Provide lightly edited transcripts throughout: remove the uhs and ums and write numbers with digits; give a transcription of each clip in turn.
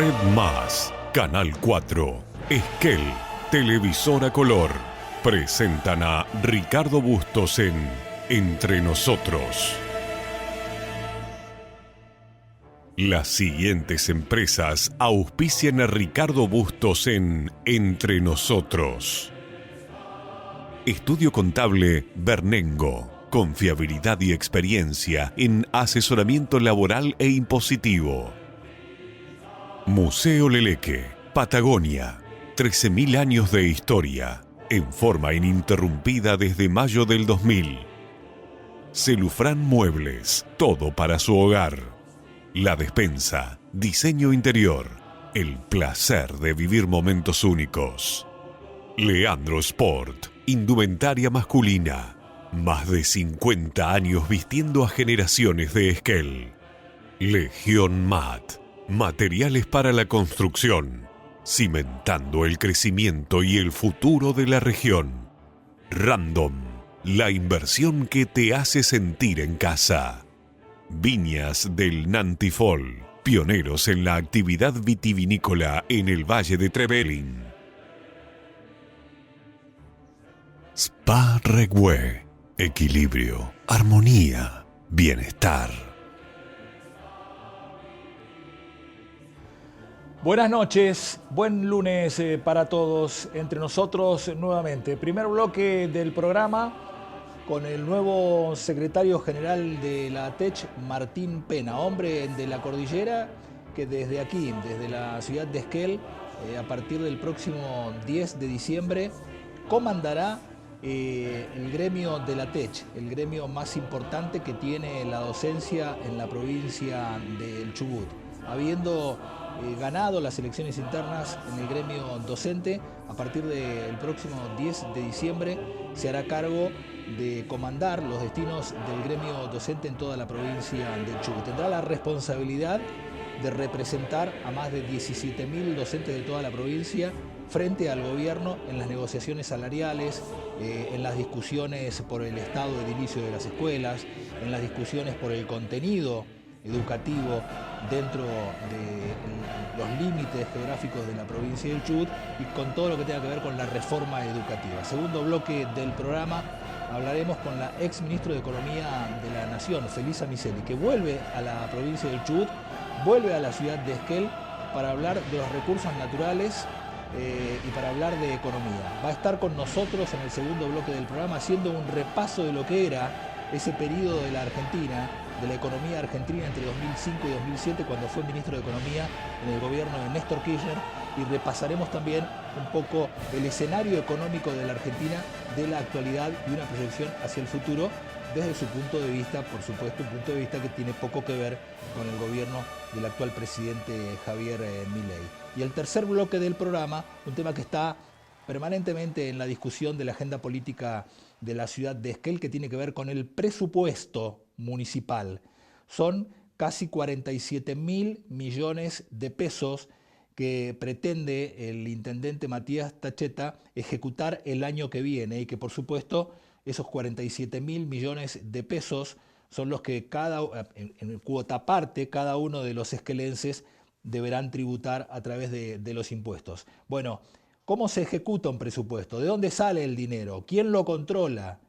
Red Más, Canal 4, Esquel, Televisora Color, presentan a Ricardo Bustos en Entre Nosotros. Las siguientes empresas auspician a Ricardo Bustos en Entre Nosotros. Estudio Contable Bernengo. Confiabilidad y experiencia en asesoramiento laboral e impositivo. Museo Leleque, Patagonia. 13.000 años de historia, en forma ininterrumpida desde mayo del 2000. Celufrán Muebles, todo para su hogar. La Despensa, diseño interior, el placer de vivir momentos únicos. Leandro Sport, indumentaria masculina. Más de 50 años vistiendo a generaciones de Esquel. Legión Mat, materiales para la construcción, cimentando el crecimiento y el futuro de la región. Random, la inversión que te hace sentir en casa. Viñas del Nantifol, pioneros en la actividad vitivinícola en el Valle de Trevelin. Spa Regüe. Equilibrio, armonía, bienestar. Buenas noches, buen lunes para todos. Entre nosotros nuevamente. Primer bloque del programa con el nuevo secretario general de la ATECH, Martín Pena, hombre de la cordillera que desde aquí, desde la ciudad de Esquel, a partir del próximo 10 de diciembre, comandará el gremio de la ATECH, el gremio más importante que tiene la docencia en la provincia del Chubut. Habiendo ganado las elecciones internas en el gremio docente, a partir del próximo 10 de diciembre se hará cargo de comandar los destinos del gremio docente en toda la provincia del Chubut. Tendrá la responsabilidad de representar a más de 17.000 docentes de toda la provincia frente al gobierno en las negociaciones salariales, en las discusiones por el estado de inicio de las escuelas, en las discusiones por el contenido educativo dentro de los límites geográficos de la provincia del Chubut y con todo lo que tenga que ver con la reforma educativa. Segundo bloque del programa, hablaremos con la ex ministra de Economía de la Nación, Felisa Miceli, que vuelve a la provincia del Chubut, vuelve a la ciudad de Esquel para hablar de los recursos naturales y para hablar de economía. Va a estar con nosotros en el segundo bloque del programa haciendo un repaso de lo que era ese periodo de la Argentina, de la economía argentina entre 2005 y 2007, cuando fue ministro de Economía en el gobierno de Néstor Kirchner, y repasaremos también un poco el escenario económico de la Argentina, de la actualidad y una proyección hacia el futuro desde su punto de vista, por supuesto, un punto de vista que tiene poco que ver con el gobierno del actual presidente Javier Milei. Y el tercer bloque del programa, un tema que está permanentemente en la discusión de la agenda política de la ciudad de Esquel, que tiene que ver con el presupuesto municipal. Son casi 47.000 millones de pesos que pretende el intendente Matías Tacheta ejecutar el año que viene y que, por supuesto, esos 47.000 millones de pesos son los que en cuota parte cada uno de los esquelenses deberán tributar a través de los impuestos. Bueno, ¿cómo se ejecuta un presupuesto? ¿De dónde sale el dinero? ¿Quién lo controla?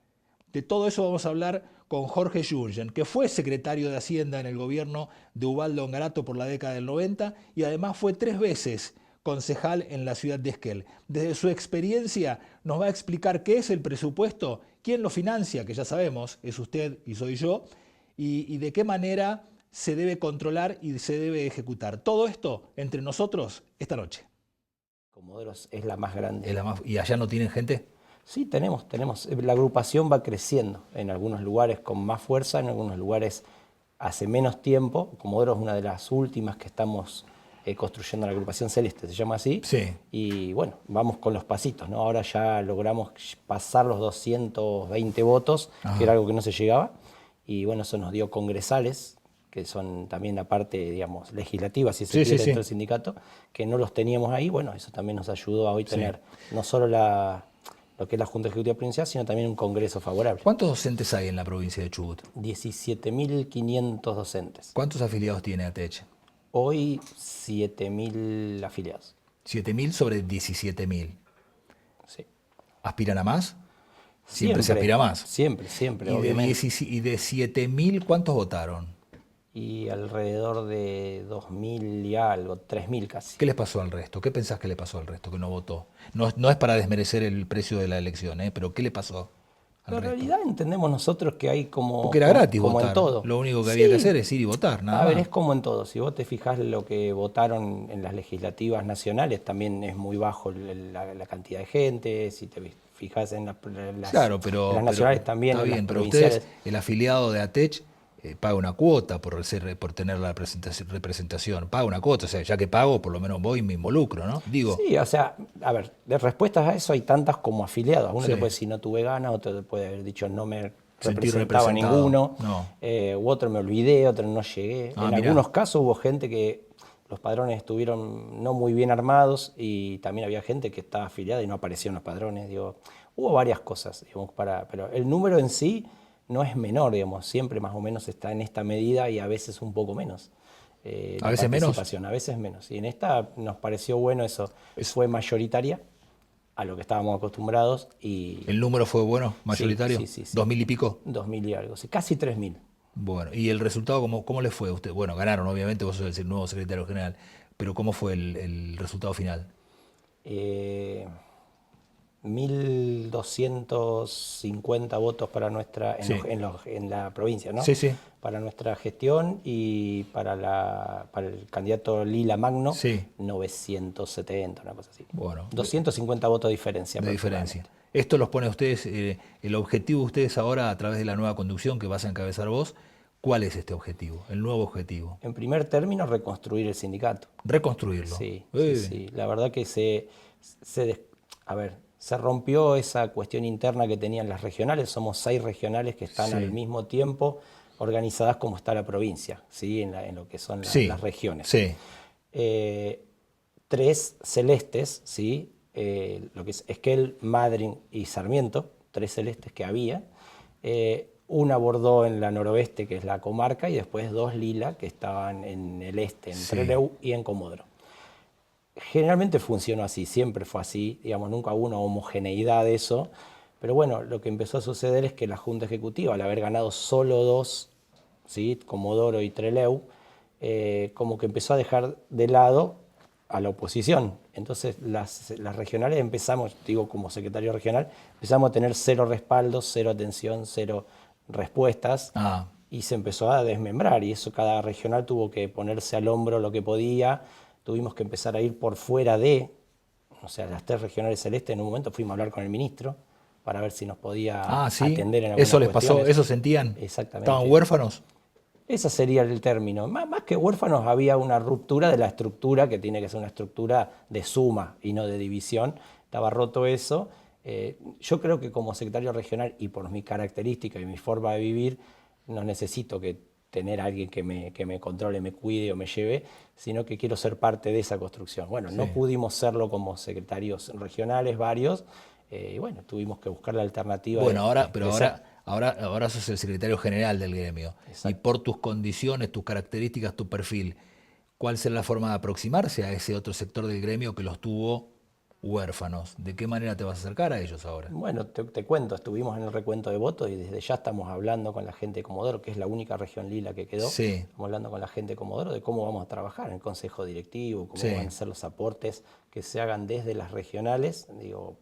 De todo eso vamos a hablar con Jorge Jürgen, que fue secretario de Hacienda en el gobierno de Ubaldo Ongarato por la década del 90 y además fue 3 veces concejal en la ciudad de Esquel. Desde su experiencia nos va a explicar qué es el presupuesto, quién lo financia, que ya sabemos, es usted y soy yo, y de qué manera se debe controlar y se debe ejecutar. Todo esto entre nosotros esta noche. Comodoros es la más grande. ¿Y allá no tienen gente? Sí, tenemos. La agrupación va creciendo, en algunos lugares con más fuerza, en algunos lugares hace menos tiempo. Comodoro es una de las últimas que estamos construyendo, la agrupación Celeste, se llama así. Sí. Y bueno, vamos con los pasitos, ¿no? Ahora ya logramos pasar los 220 votos, que era algo que no se llegaba. Y bueno, eso nos dio congresales, que son también la parte, digamos, legislativa, si se quiere, dentro del sindicato, que no los teníamos ahí. Bueno, eso también nos ayudó a hoy tener no solo lo que es la Junta Ejecutiva Provincial, sino también un congreso favorable. ¿Cuántos docentes hay en la provincia de Chubut? 17.500 docentes. ¿Cuántos afiliados tiene ATECH? Hoy 7.000 afiliados. 7.000 sobre 17.000. Sí. ¿Aspiran a más? Siempre se aspira a más. Siempre, obviamente. Y de 7.000, ¿cuántos votaron? Y alrededor de 2.000 y algo, 3.000 casi. ¿Qué les pasó al resto? ¿Qué pensás que le pasó al resto que no votó? No es para desmerecer el precio de la elección, pero ¿qué le pasó al En resto? realidad entendemos nosotros que hay Porque era gratis como votar. en todo. Lo único que había que hacer es ir y votar, nada A ver, más. es como en todo. Si vos te fijás lo que votaron en las legislativas nacionales, también es muy bajo la cantidad de gente. Si te fijás en Claro, en las nacionales también, está en las bien, pero provinciales. ustedes, el afiliado de ATECH, paga una cuota por tener la representación, paga una cuota, o sea, ya que pago, por lo menos voy y me involucro, ¿no? Digo, Sí, o sea, a ver, de respuestas a eso hay tantas como afiliados. Uno Sí. te puede decir no tuve ganas, otro te puede haber dicho no me Sentí representaba representado. ninguno, No. U otro me olvidé, otro no llegué. Ah, En mirá. algunos casos hubo gente que los padrones estuvieron no muy bien armados y también había gente que estaba afiliada y no apareció en los padrones. Digo, hubo varias cosas, digamos, pero el número en sí no es menor, digamos, siempre más o menos está en esta medida y a veces un poco menos. ¿A veces menos? Participación, a veces menos. Y en esta nos pareció bueno eso. Fue mayoritaria a lo que estábamos acostumbrados y ¿El número fue bueno, mayoritario? sí. 2.000 y pico. 2.000 y algo, sí, casi 3.000. Bueno, ¿y el resultado cómo le fue a usted? Bueno, ganaron, obviamente, vos sos el nuevo secretario general, pero ¿cómo fue el resultado final? 1.250 votos para nuestra, Sí. en la provincia, ¿no? Sí, sí. Para nuestra gestión y para el candidato Lila Magno, Sí. 970, una cosa así. Bueno. 250 votos de diferencia. De diferencia. Esto los pone a ustedes, el objetivo de ustedes ahora a través de la nueva conducción que vas a encabezar vos, ¿cuál es este objetivo, el nuevo objetivo? En primer término, reconstruir el sindicato. Reconstruirlo. Sí. La verdad que se rompió esa cuestión interna que tenían las regionales. Somos 6 regionales que están Sí. al mismo tiempo organizadas como está la provincia, ¿sí? en lo que son las regiones. Sí. 3 celestes, ¿sí? Lo que es Esquel, Madryn y Sarmiento, 3 celestes que había. Una Bordeaux en la noroeste, que es la comarca, y después 2 lila que estaban en el este, en Trelew y en Comodoro. Generalmente funcionó así, siempre fue así, digamos, nunca hubo una homogeneidad de eso, pero bueno, lo que empezó a suceder es que la Junta Ejecutiva, al haber ganado solo 2, ¿sí? Comodoro y Trelew, como que empezó a dejar de lado a la oposición. Entonces las regionales empezamos, digo como secretario regional, empezamos a tener 0 respaldos, 0 atención, 0 respuestas, y se empezó a desmembrar, y eso cada regional tuvo que ponerse al hombro lo que podía. Tuvimos que empezar a ir por fuera o sea, las 3 regionales celestes. En un momento fuimos a hablar con el ministro para ver si nos podía atender en algunas ¿Eso les cuestiones. pasó? ¿Eso sentían? Exactamente. ¿Estaban huérfanos? Ese sería el término. Más que huérfanos, había una ruptura de la estructura, que tiene que ser una estructura de suma y no de división. Estaba roto eso. Yo creo que como secretario regional y por mi característica y mi forma de vivir, no necesito tener a alguien que me controle, me cuide o me lleve, sino que quiero ser parte de esa construcción. Bueno, no pudimos serlo como secretarios regionales, varios, y bueno, tuvimos que buscar la alternativa. Bueno, ahora sos el secretario general del gremio. Exacto. Y por tus condiciones, tus características, tu perfil, ¿cuál será la forma de aproximarse a ese otro sector del gremio que los tuvo huérfanos? ¿De qué manera te vas a acercar a ellos ahora? Bueno, te cuento, estuvimos en el recuento de votos y desde ya estamos hablando con la gente de Comodoro, que es la única región lila que quedó. Sí. Estamos hablando con la gente de Comodoro de cómo vamos a trabajar en el consejo directivo, cómo van a ser los aportes que se hagan desde las regionales,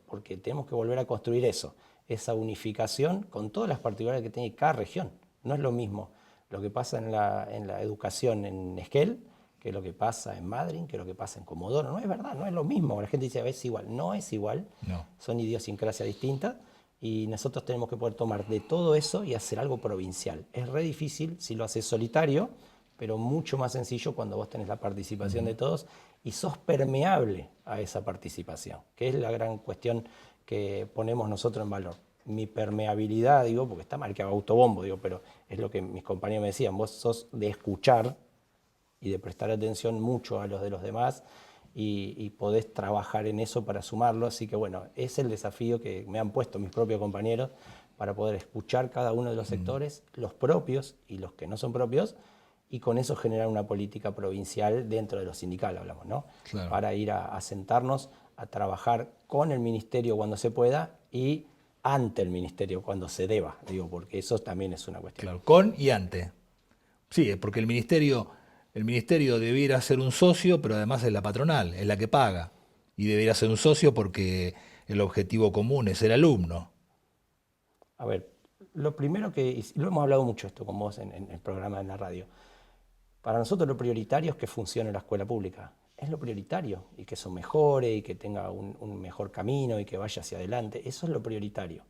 porque tenemos que volver a construir eso, esa unificación con todas las particularidades que tiene cada región. No es lo mismo lo que pasa en la educación en Esquel, que lo que pasa en Madryn, que lo que pasa en Comodoro. No es verdad, no es lo mismo. La gente dice, a veces es igual. No es igual, No. Son idiosincrasias distintas y nosotros tenemos que poder tomar de todo eso y hacer algo provincial. Es re difícil si lo haces solitario, pero mucho más sencillo cuando vos tenés la participación de todos y sos permeable a esa participación, que es la gran cuestión que ponemos nosotros en valor. Mi permeabilidad, porque está mal que haga autobombo, pero es lo que mis compañeros me decían, vos sos de escuchar y de prestar atención mucho a los de los demás y podés trabajar en eso para sumarlo. Así que bueno, es el desafío que me han puesto mis propios compañeros para poder escuchar cada uno de los sectores, los propios y los que no son propios, y con eso generar una política provincial dentro de lo sindical, hablamos, ¿no? Claro. Para ir a sentarnos, a trabajar con el ministerio cuando se pueda y ante el ministerio cuando se deba, digo, porque eso también es una cuestión. Claro, con y ante. Sí, porque el ministerio debiera ser un socio, pero además es la patronal, es la que paga. Y debería ser un socio porque el objetivo común es el alumno. A ver, lo primero y lo hemos hablado mucho esto con vos en el programa en la radio, para nosotros lo prioritario es que funcione la escuela pública. Es lo prioritario, y que eso mejore, y que tenga un mejor camino, y que vaya hacia adelante. Eso es lo prioritario.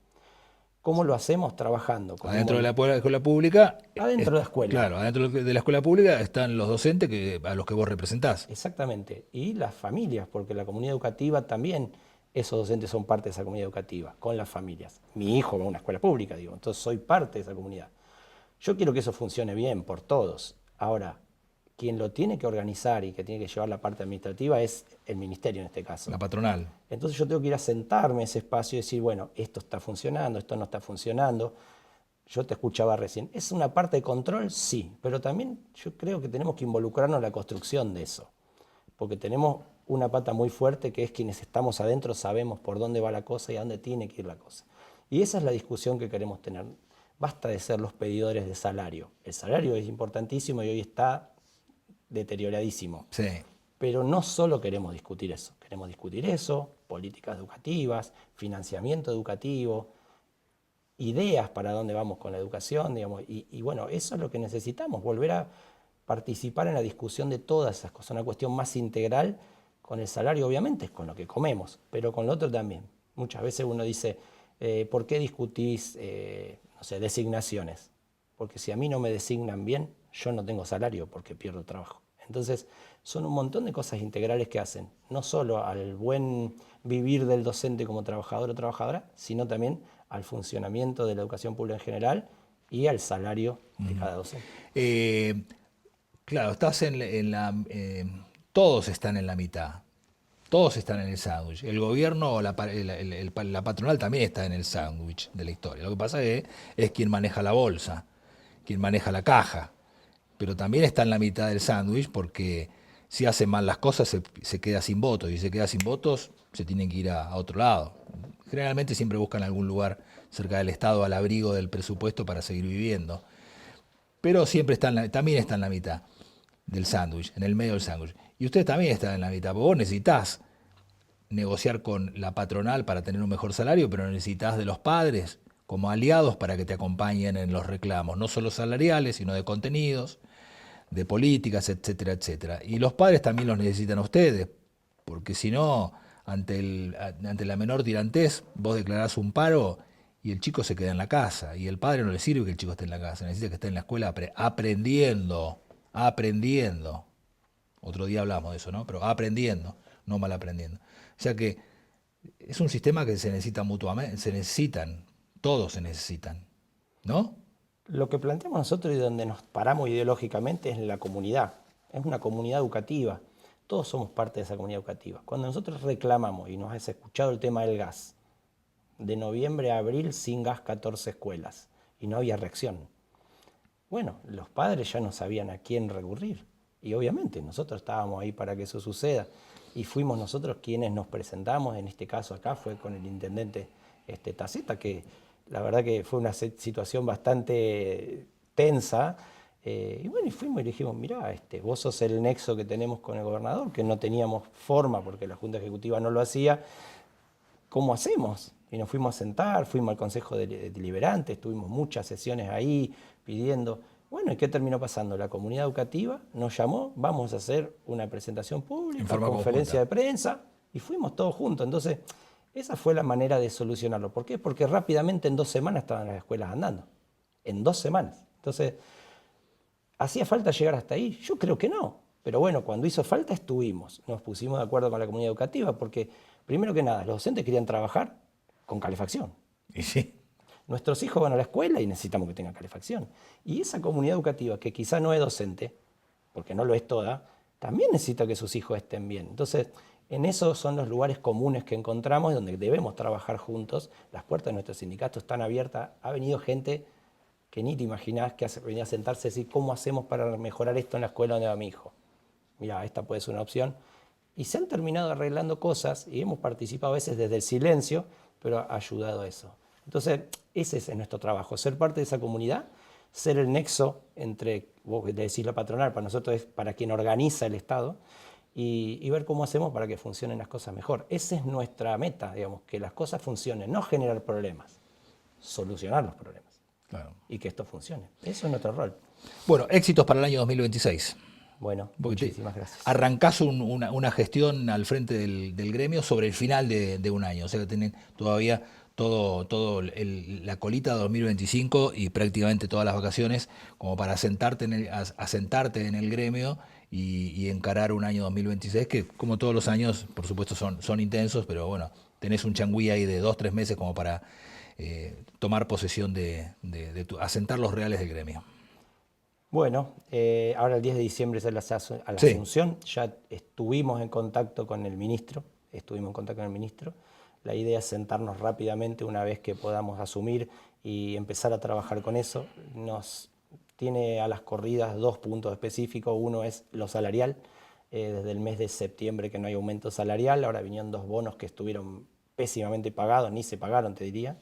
¿Cómo lo hacemos? Trabajando. Adentro de la escuela pública, Adentro de la escuela. claro, adentro de la escuela pública están los docentes a los que vos representás. Exactamente. Y las familias, porque la comunidad educativa también, esos docentes son parte de esa comunidad educativa, con las familias. Mi hijo va a una escuela pública, digo, entonces soy parte de esa comunidad. Yo quiero que eso funcione bien por todos. Ahora, quien lo tiene que organizar y que tiene que llevar la parte administrativa es el ministerio en este caso. La patronal. Entonces yo tengo que ir a sentarme a ese espacio y decir, bueno, esto está funcionando, esto no está funcionando. Yo te escuchaba recién. ¿Es una parte de control? Sí, pero también yo creo que tenemos que involucrarnos en la construcción de eso. Porque tenemos una pata muy fuerte que es quienes estamos adentro sabemos por dónde va la cosa y a dónde tiene que ir la cosa. Y esa es la discusión que queremos tener. Basta de ser los pedidores de salario. El salario es importantísimo y hoy está deterioradísimo. Sí. Pero no solo queremos discutir eso, políticas educativas, financiamiento educativo, ideas para dónde vamos con la educación, digamos, y bueno, eso es lo que necesitamos, volver a participar en la discusión de todas esas cosas, una cuestión más integral. Con el salario obviamente es con lo que comemos, pero con lo otro también. Muchas veces uno dice, ¿por qué discutís, no sé, designaciones? Porque si a mí no me designan bien, yo no tengo salario porque pierdo trabajo. Entonces, son un montón de cosas integrales que hacen, no solo al buen vivir del docente como trabajador o trabajadora, sino también al funcionamiento de la educación pública en general y al salario de cada docente. Claro, estás todos están en la mitad. Todos están en el sándwich. El gobierno o la patronal también está en el sándwich de la historia. Lo que pasa es quien maneja la bolsa, quien maneja la caja. Pero también está en la mitad del sándwich porque si hace mal las cosas se queda sin votos. Y si se queda sin votos, se tienen que ir a otro lado. Generalmente siempre buscan algún lugar cerca del Estado al abrigo del presupuesto para seguir viviendo. Pero siempre también está en la mitad del sándwich, en el medio del sándwich. Y ustedes también están en la mitad, porque vos necesitas negociar con la patronal para tener un mejor salario, pero necesitas de los padres como aliados para que te acompañen en los reclamos, no solo salariales, sino de contenidos, de políticas, etcétera, etcétera. Y los padres también los necesitan a ustedes, porque si no, ante la menor tirantez, vos declarás un paro y el chico se queda en la casa. Y el padre no le sirve que el chico esté en la casa, necesita que esté en la escuela aprendiendo. Otro día hablamos de eso, ¿no? Pero aprendiendo, no mal aprendiendo. O sea que es un sistema que se necesita mutuamente, todos se necesitan, ¿no? Lo que planteamos nosotros y donde nos paramos ideológicamente es la comunidad. Es una comunidad educativa. Todos somos parte de esa comunidad educativa. Cuando nosotros reclamamos, y nos has escuchado el tema del gas, de noviembre a abril sin gas 14 escuelas, y no había reacción. Bueno, los padres ya no sabían a quién recurrir. Y obviamente nosotros estábamos ahí para que eso suceda. Y fuimos nosotros quienes nos presentamos, en este caso acá fue con el intendente Taceta, que la verdad que fue una situación bastante tensa. Y bueno, y fuimos y le dijimos, mirá, vos sos el nexo que tenemos con el gobernador, que no teníamos forma porque la Junta Ejecutiva no lo hacía. ¿Cómo hacemos? Y nos fuimos a sentar, fuimos al Consejo Deliberante, estuvimos muchas sesiones ahí pidiendo. Bueno, ¿y qué terminó pasando? La comunidad educativa nos llamó, vamos a hacer una presentación pública, una conferencia de prensa, y fuimos todos juntos. Entonces, esa fue la manera de solucionarlo. ¿Por qué? Porque rápidamente en 2 semanas estaban las escuelas andando. En 2 semanas. Entonces, ¿hacía falta llegar hasta ahí? Yo creo que no. Pero bueno, cuando hizo falta estuvimos. Nos pusimos de acuerdo con la comunidad educativa porque, primero que nada, los docentes querían trabajar con calefacción. Y sí. Nuestros hijos van a la escuela y necesitamos que tengan calefacción. Y esa comunidad educativa, que quizá no es docente, porque no lo es toda, también necesita que sus hijos estén bien. Entonces, en esos son los lugares comunes que encontramos donde debemos trabajar juntos. Las puertas de nuestro sindicato están abiertas. Ha venido gente que ni te imaginás, que venía a sentarse y decir, ¿cómo hacemos para mejorar esto en la escuela donde va mi hijo? Mira, esta puede ser una opción. Y se han terminado arreglando cosas y hemos participado a veces desde el silencio, pero ha ayudado a eso. Entonces, ese es nuestro trabajo, ser parte de esa comunidad, ser el nexo entre, vos decís la patronal, para nosotros es para quien organiza el Estado, y ver cómo hacemos para que funcionen las cosas mejor. Esa es nuestra meta, digamos, que las cosas funcionen, no generar problemas, solucionar los problemas. Claro. Y que esto funcione. Eso es nuestro rol. Bueno, éxitos para el año 2026. Bueno, muchísimas gracias. Arrancás una gestión al frente del gremio sobre el final de un año, o sea que tienen todavía la colita de 2025 y prácticamente todas las vacaciones como para asentarte en el gremio y encarar un año 2026 que, como todos los años, por supuesto son intensos, pero bueno, tenés un changüí ahí de 2-3 meses como para tomar posesión asentar los reales del gremio. Bueno, ahora el 10 de diciembre es a la Asunción, ya estuvimos en contacto con el ministro, La idea es sentarnos rápidamente una vez que podamos asumir y empezar a trabajar con eso. Nos tiene a las corridas 2 puntos específicos. Uno es lo salarial. Desde el mes de septiembre que no hay aumento salarial. Ahora vinieron 2 bonos que estuvieron pésimamente pagados, ni se pagaron, te diría.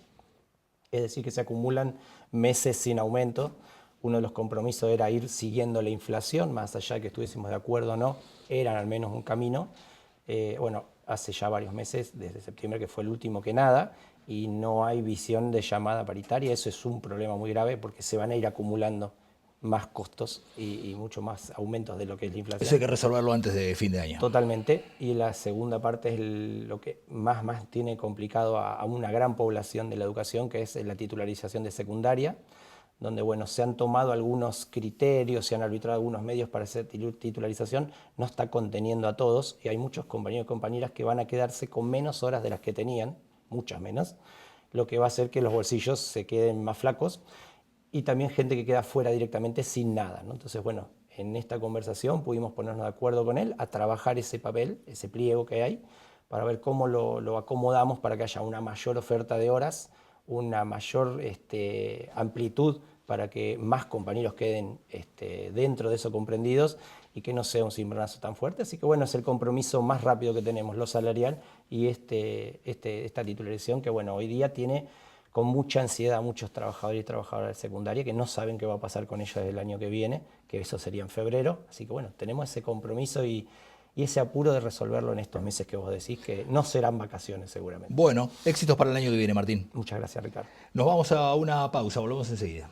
Es decir, que se acumulan meses sin aumento. Uno de los compromisos era ir siguiendo la inflación, más allá de que estuviésemos de acuerdo o no, eran al menos un camino. Bueno, hace ya varios meses, desde septiembre, que fue el último que nada, y no hay visión de llamada paritaria. Eso es un problema muy grave porque se van a ir acumulando más costos y mucho más aumentos de lo que es la inflación. Eso hay que resolverlo antes de fin de año. Totalmente. Y la segunda parte es lo que más tiene complicado a una gran población de la educación, que es la titularización de secundaria, donde bueno, se han tomado algunos criterios, se han arbitrado algunos medios para hacer titularización, no está conteniendo a todos y hay muchos compañeros y compañeras que van a quedarse con menos horas de las que tenían, muchas menos, lo que va a hacer que los bolsillos se queden más flacos y también gente que queda fuera directamente sin nada, ¿no? Entonces, bueno, en esta conversación pudimos ponernos de acuerdo con él a trabajar ese papel, ese pliego que hay, para ver cómo lo acomodamos para que haya una mayor oferta de horas, una mayor amplitud para que más compañeros queden dentro de eso comprendidos y que no sea un cimbronazo tan fuerte. Así que bueno, es el compromiso más rápido que tenemos, lo salarial y esta titularización que bueno, hoy día tiene con mucha ansiedad a muchos trabajadores y trabajadoras de secundaria que no saben qué va a pasar con ellos el año que viene, que eso sería en febrero. Así que bueno, tenemos ese compromiso y ese apuro de resolverlo en estos meses que vos decís, que no serán vacaciones seguramente. Bueno, éxitos para el año que viene, Martín. Muchas gracias, Ricardo. Nos vamos a una pausa, volvemos enseguida.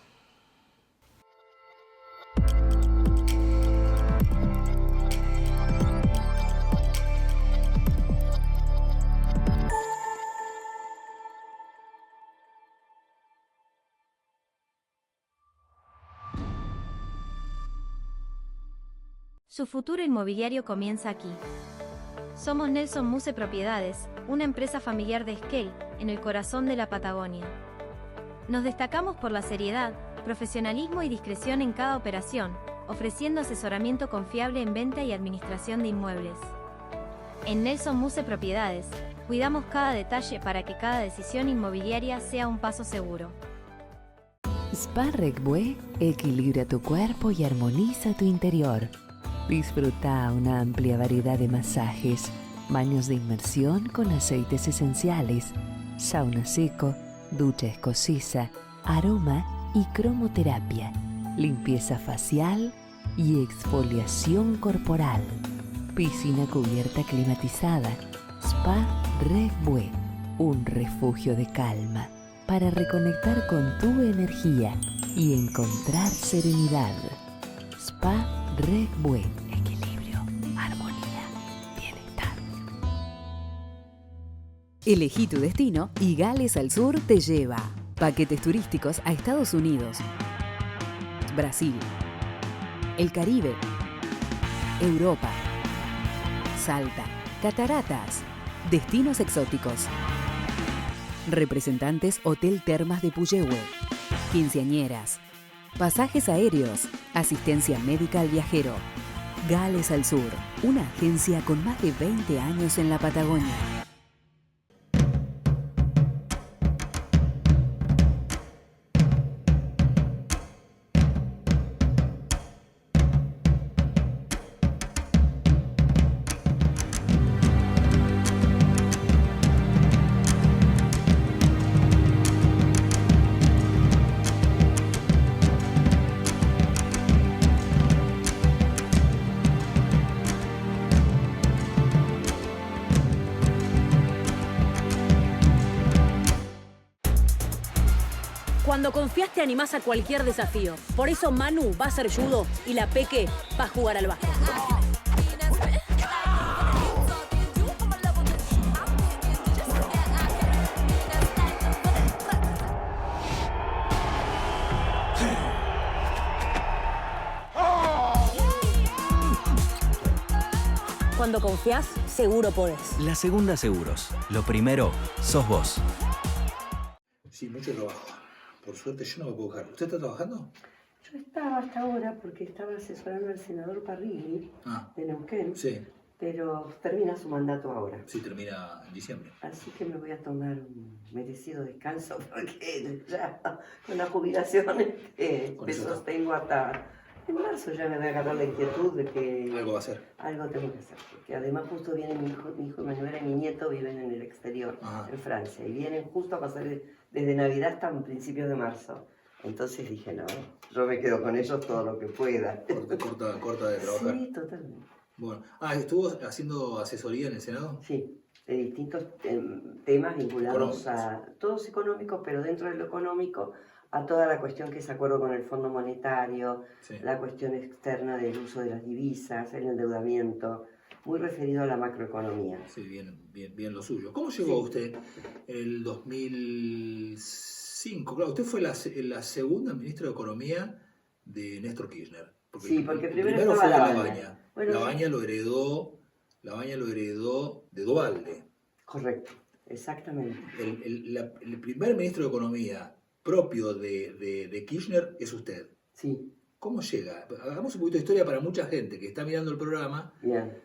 Su futuro inmobiliario comienza aquí. Somos Nelson Muse Propiedades, una empresa familiar de Esquel, en el corazón de la Patagonia. Nos destacamos por la seriedad, profesionalismo y discreción en cada operación, ofreciendo asesoramiento confiable en venta y administración de inmuebles. En Nelson Muse Propiedades, cuidamos cada detalle para que cada decisión inmobiliaria sea un paso seguro. Spa Regbue equilibra tu cuerpo y armoniza tu interior. Disfruta una amplia variedad de masajes, baños de inmersión con aceites esenciales, sauna seco, ducha escocesa, aroma y cromoterapia, limpieza facial y exfoliación corporal. Piscina cubierta climatizada. Spa Regbue, un refugio de calma para reconectar con tu energía y encontrar serenidad. Spa Regbue, equilibrio, armonía, bienestar. Elegí tu destino y Gales al Sur te lleva. Paquetes turísticos a Estados Unidos, Brasil, el Caribe, Europa, Salta, cataratas, destinos exóticos. Representantes Hotel Termas de Puyehue, quinceañeras, pasajes aéreos, asistencia médica al viajero. Gales al Sur, una agencia con más de 20 años en la Patagonia. Cuando confías te animás a cualquier desafío. Por eso Manu va a ser judo y la Peque va a jugar al básquet. Cuando confías, seguro podés. La Segunda Seguros. Lo primero, sos vos. Sí, mucho trabajo. Por suerte yo no me puedo quejar. ¿Usted está trabajando? Yo estaba hasta ahora porque estaba asesorando al senador Parrilli de Neuquén, Sí. pero termina su mandato ahora. Sí, termina en diciembre. Así que me voy a tomar un merecido descanso porque ya con la jubilación me sostengo hasta... En marzo ya me voy a agarrar la inquietud de que... Algo va a hacer. Algo tengo que hacer. Porque además justo viene mi hijo, mi nuera y mi nieto viven en el exterior, en Francia. Y vienen justo a pasar desde Navidad hasta principios de marzo. Entonces dije, no, yo me quedo con ellos todo lo que pueda. Corta de trabajar. Sí, totalmente. Bueno. ¿Estuvo haciendo asesoría en el Senado? Sí, de distintos temas vinculados a... Todos económicos, pero dentro de lo económico... a toda la cuestión que es acuerdo con el Fondo Monetario, la cuestión externa del uso de las divisas, el endeudamiento, muy referido a la macroeconomía. Sí, bien lo suyo. ¿Cómo llegó usted en el 2005? Claro, usted fue la segunda ministra de Economía de Néstor Kirchner. Porque primero fue estaba Labaña. Bueno, Labaña lo heredó de Duhalde. Correcto, exactamente. El primer ministro de Economía propio de Kirchner es usted. Sí. ¿Cómo llega? Hagamos un poquito de historia para mucha gente que está mirando el programa. Bien.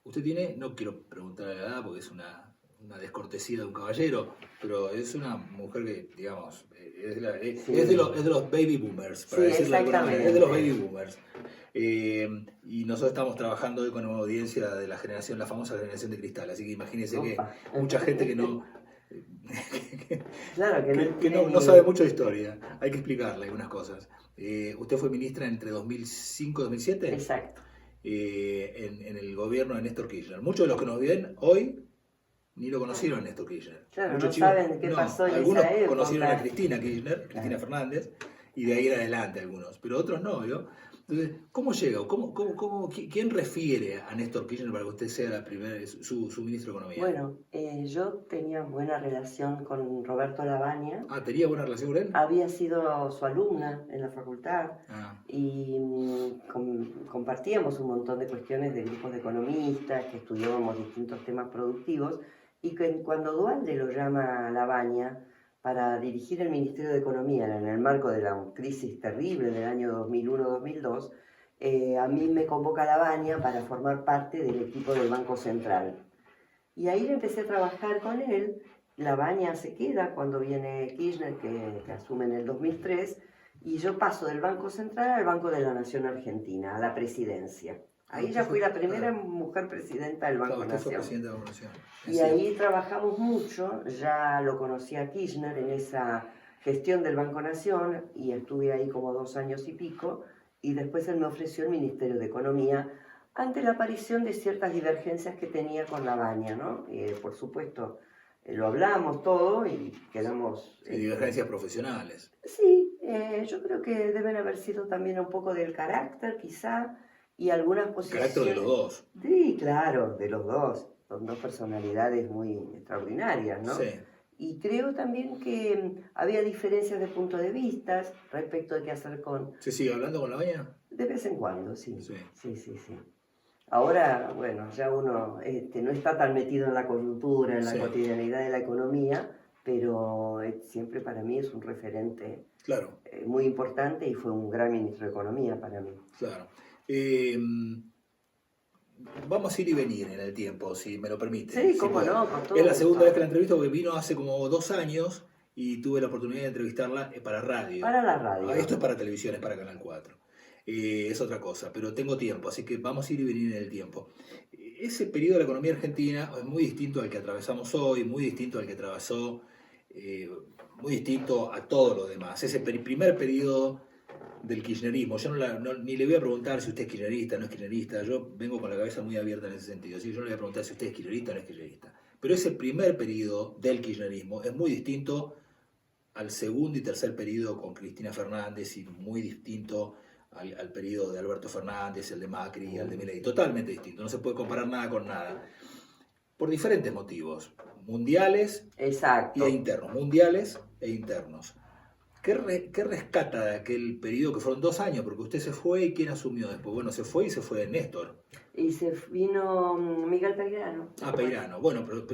Usted tiene, no quiero preguntarle la edad porque es una descortesía de un caballero, pero es una mujer que, digamos, es de los baby boomers, para decirlo de alguna manera. Es de los baby boomers. Y nosotros estamos trabajando hoy con una audiencia de la famosa generación de cristal, así que imagínense que mucha gente que no... Claro, que no sabe mucho de historia, hay que explicarle algunas cosas. Usted fue ministra entre 2005 y 2007. Exacto. En el gobierno de Néstor Kirchner. Muchos de los que nos ven hoy ni lo conocieron a Néstor Kirchner. Claro, muchos no chicos, saben qué pasó en algunos esa época. conocieron a Cristina Kirchner, Cristina Fernández, y de ahí en adelante algunos, pero otros no, ¿vio? Entonces, ¿cómo llega? ¿Quién refiere a Néstor Kirchner para que usted sea su ministro de Economía? Bueno, yo tenía buena relación con Roberto Labaña. ¿Tenía buena relación con él? Había sido su alumna en la facultad y compartíamos un montón de cuestiones de grupos de economistas que estudiábamos distintos temas productivos y que cuando Duhalde lo llama a Labaña para dirigir el Ministerio de Economía en el marco de la crisis terrible del año 2001-2002, a mí me convoca Labaña para formar parte del equipo del Banco Central. Y ahí empecé a trabajar con él. Labaña se queda cuando viene Kirchner, que asume en el 2003, y yo paso del Banco Central al Banco de la Nación Argentina, a la presidencia. Ahí ya fui la primera mujer presidenta del Banco Nación. Y ahí trabajamos mucho, ya lo conocí a Kirchner en esa gestión del Banco Nación y estuve ahí como 2 años y pico y después él me ofreció el Ministerio de Economía ante la aparición de ciertas divergencias que tenía con Labaña, ¿no? Por supuesto, lo hablamos todo y quedamos... divergencias profesionales. Sí, yo creo que deben haber sido también un poco del carácter quizá y algunas posiciones... ¿Carácter de los dos? Sí, claro, de los dos. Son dos personalidades muy extraordinarias, ¿no? Sí. Y creo también que había diferencias de punto de vista respecto de qué hacer con... ¿Se sigue hablando con Labaña? De vez en cuando, sí. Sí. Ahora, bueno, ya uno no está tan metido en la coyuntura, en la cotidianidad de la economía, pero siempre para mí es un referente muy importante y fue un gran ministro de Economía para mí. Claro. Vamos a ir y venir en el tiempo, si me lo permite. Sí, cómo no, con todo. Es la segunda vez que la entrevisto porque vino hace como 2 años y tuve la oportunidad de entrevistarla para radio. Para la radio. Esto es para televisión, es para Canal 4. Es otra cosa, pero tengo tiempo, así que vamos a ir y venir en el tiempo. Ese periodo de la economía argentina es muy distinto al que atravesamos hoy, muy distinto al que atravesó, muy distinto a todo lo demás. Ese primer periodo del kirchnerismo, yo ni le voy a preguntar si usted es kirchnerista o no es kirchnerista, yo vengo con la cabeza muy abierta en ese sentido, así que yo no le voy a preguntar si usted es kirchnerista o no es kirchnerista. Pero ese primer periodo del kirchnerismo es muy distinto al segundo y tercer periodo con Cristina Fernández y muy distinto al periodo de Alberto Fernández, el de Macri y el de Milei. Totalmente distinto, no se puede comparar nada con nada. Por diferentes motivos, mundiales e internos. Mundiales e internos. ¿Qué rescata de aquel periodo que fueron 2 años? Porque usted se fue y ¿quién asumió después? Bueno, se fue y se fue Néstor. Y se vino Miguel Peirano. Ah, Peirano. Bueno, pero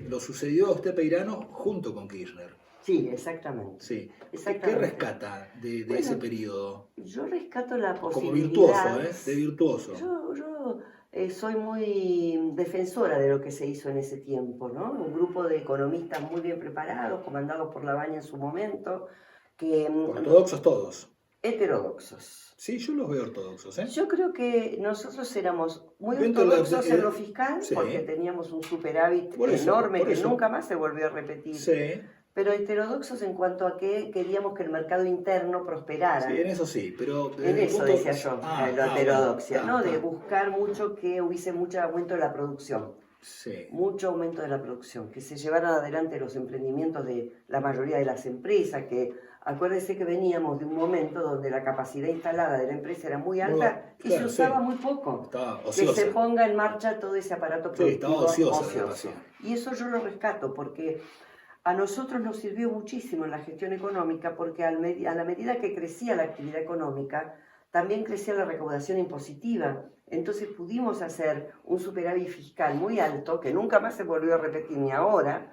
lo sucedió a usted Peirano junto con Kirchner. Sí, exactamente. Sí. Exactamente. ¿Qué rescata de ese periodo? Yo rescato la posibilidad... Como virtuoso, ¿eh? De virtuoso. Yo soy muy defensora de lo que se hizo en ese tiempo, ¿no? Un grupo de economistas muy bien preparados, comandados por Lavagna en su momento, que... Ortodoxos todos. Heterodoxos. Sí, yo los veo ortodoxos, ¿eh? Yo creo que nosotros éramos muy ortodoxos en lo fiscal, sí, porque teníamos un superávit enorme que nunca más se volvió a repetir. Sí. Pero heterodoxos en cuanto a que queríamos que el mercado interno prosperara. Sí, en eso sí, pero... En eso decía yo, la heterodoxia, ¿no? De buscar mucho que hubiese mucho aumento de la producción. Sí. Mucho aumento de la producción, que se llevaran adelante los emprendimientos de la mayoría de las empresas, que acuérdese que veníamos de un momento donde la capacidad instalada de la empresa era muy alta y se usaba muy poco. Que se ponga en marcha todo ese aparato productivo ocioso. Y eso yo lo rescato porque a nosotros nos sirvió muchísimo en la gestión económica porque a la medida que crecía la actividad económica, también crecía la recaudación impositiva. Entonces pudimos hacer un superávit fiscal muy alto, que nunca más se volvió a repetir ni ahora,